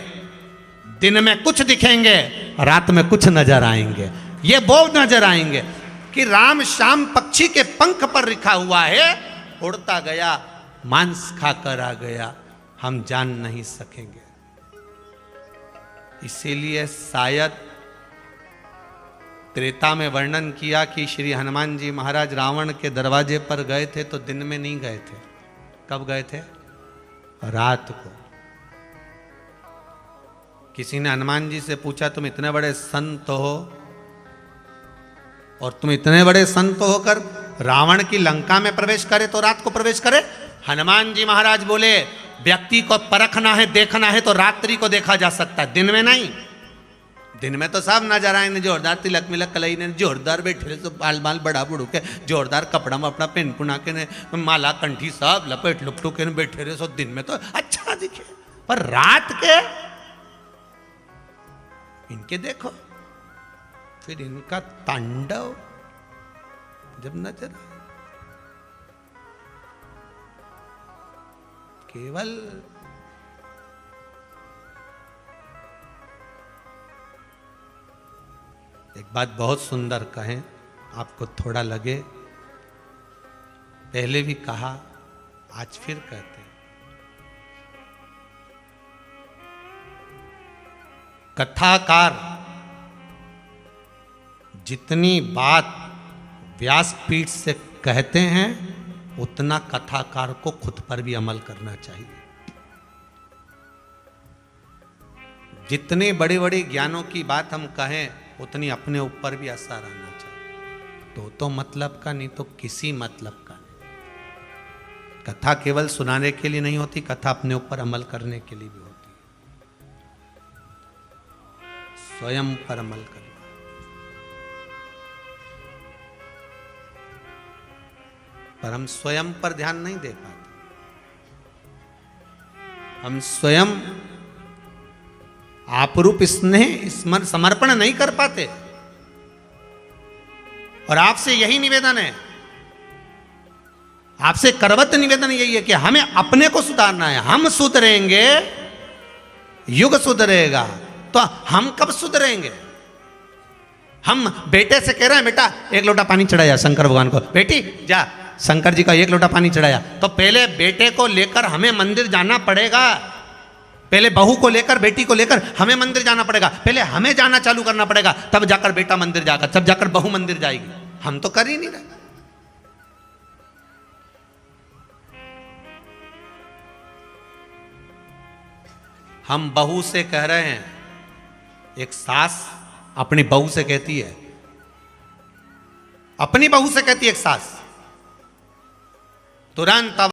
दिन में कुछ दिखेंगे, रात में कुछ नजर आएंगे। ये वो नजर आएंगे कि राम श्याम पक्षी के पंख पर लिखा हुआ है, उड़ता गया मांस खाकर आ गया, हम जान नहीं सकेंगे। इसीलिए शायद त्रेता में वर्णन किया कि श्री हनुमान जी महाराज रावण के दरवाजे पर गए थे तो दिन में नहीं गए थे। कब गए थे? रात को। किसी ने हनुमान जी से पूछा तुम इतने बड़े संत हो और तुम इतने बड़े संत होकर रावण की लंका में प्रवेश करे तो रात को प्रवेश करे? हनुमान जी महाराज बोले व्यक्ति को परखना है, देखना है तो रात्रि को देखा जा सकता है, दिन में नहीं। दिन में तो सब नजर आए, जोरदार तिलक मिलक कलई ने, जोरदार बैठे तो बाल बाल बड़ा बुड़ू के, जोरदार कपड़ा में अपना पेन पुना के ने, माला कंठी सब लपेट लुपटू के बैठे रहे, सो दिन में तो अच्छा दिखे, पर रात के इनके देखो फिर इनका तांडव जब नजर केवल एक बात बहुत सुंदर कहें, आपको थोड़ा लगे, पहले भी कहा, आज फिर कहते हैं, कथाकार जितनी बात व्यासपीठ से कहते हैं उतना कथाकार को खुद पर भी अमल करना चाहिए। जितनी बड़ी बड़ी ज्ञानों की बात हम कहें उतनी अपने ऊपर भी असर आना चाहिए। तो मतलब का नहीं तो किसी मतलब का नहीं। कथा केवल सुनाने के लिए नहीं होती, कथा अपने ऊपर अमल करने के लिए भी होती है। स्वयं पर अमल करना। पर हम स्वयं पर ध्यान नहीं दे पाते। हम स्वयं आपरूप स्नेह समर्पण नहीं कर पाते। और आपसे यही निवेदन है, आपसे करवत निवेदन यही है कि हमें अपने को सुधारना है। हम सुधरेंगे, युग सुधरेगा। तो हम कब सुधरेंगे? हम बेटे से कह रहे हैं, बेटा एक लोटा पानी चढ़ाया शंकर भगवान को, बेटी जा शंकर जी का एक लोटा पानी चढ़ाया। तो पहले बेटे को लेकर हमें मंदिर जाना पड़ेगा, पहले बहू को लेकर बेटी को लेकर हमें मंदिर जाना पड़ेगा, पहले हमें जाना चालू करना पड़ेगा, तब जाकर बेटा मंदिर जाएगा, तब जाकर बहू मंदिर जाएगी। हम तो कर ही नहीं रहे। हम बहू से कह रहे हैं, एक सास अपनी बहू से कहती है, अपनी बहू से कहती है एक सास, तुरंत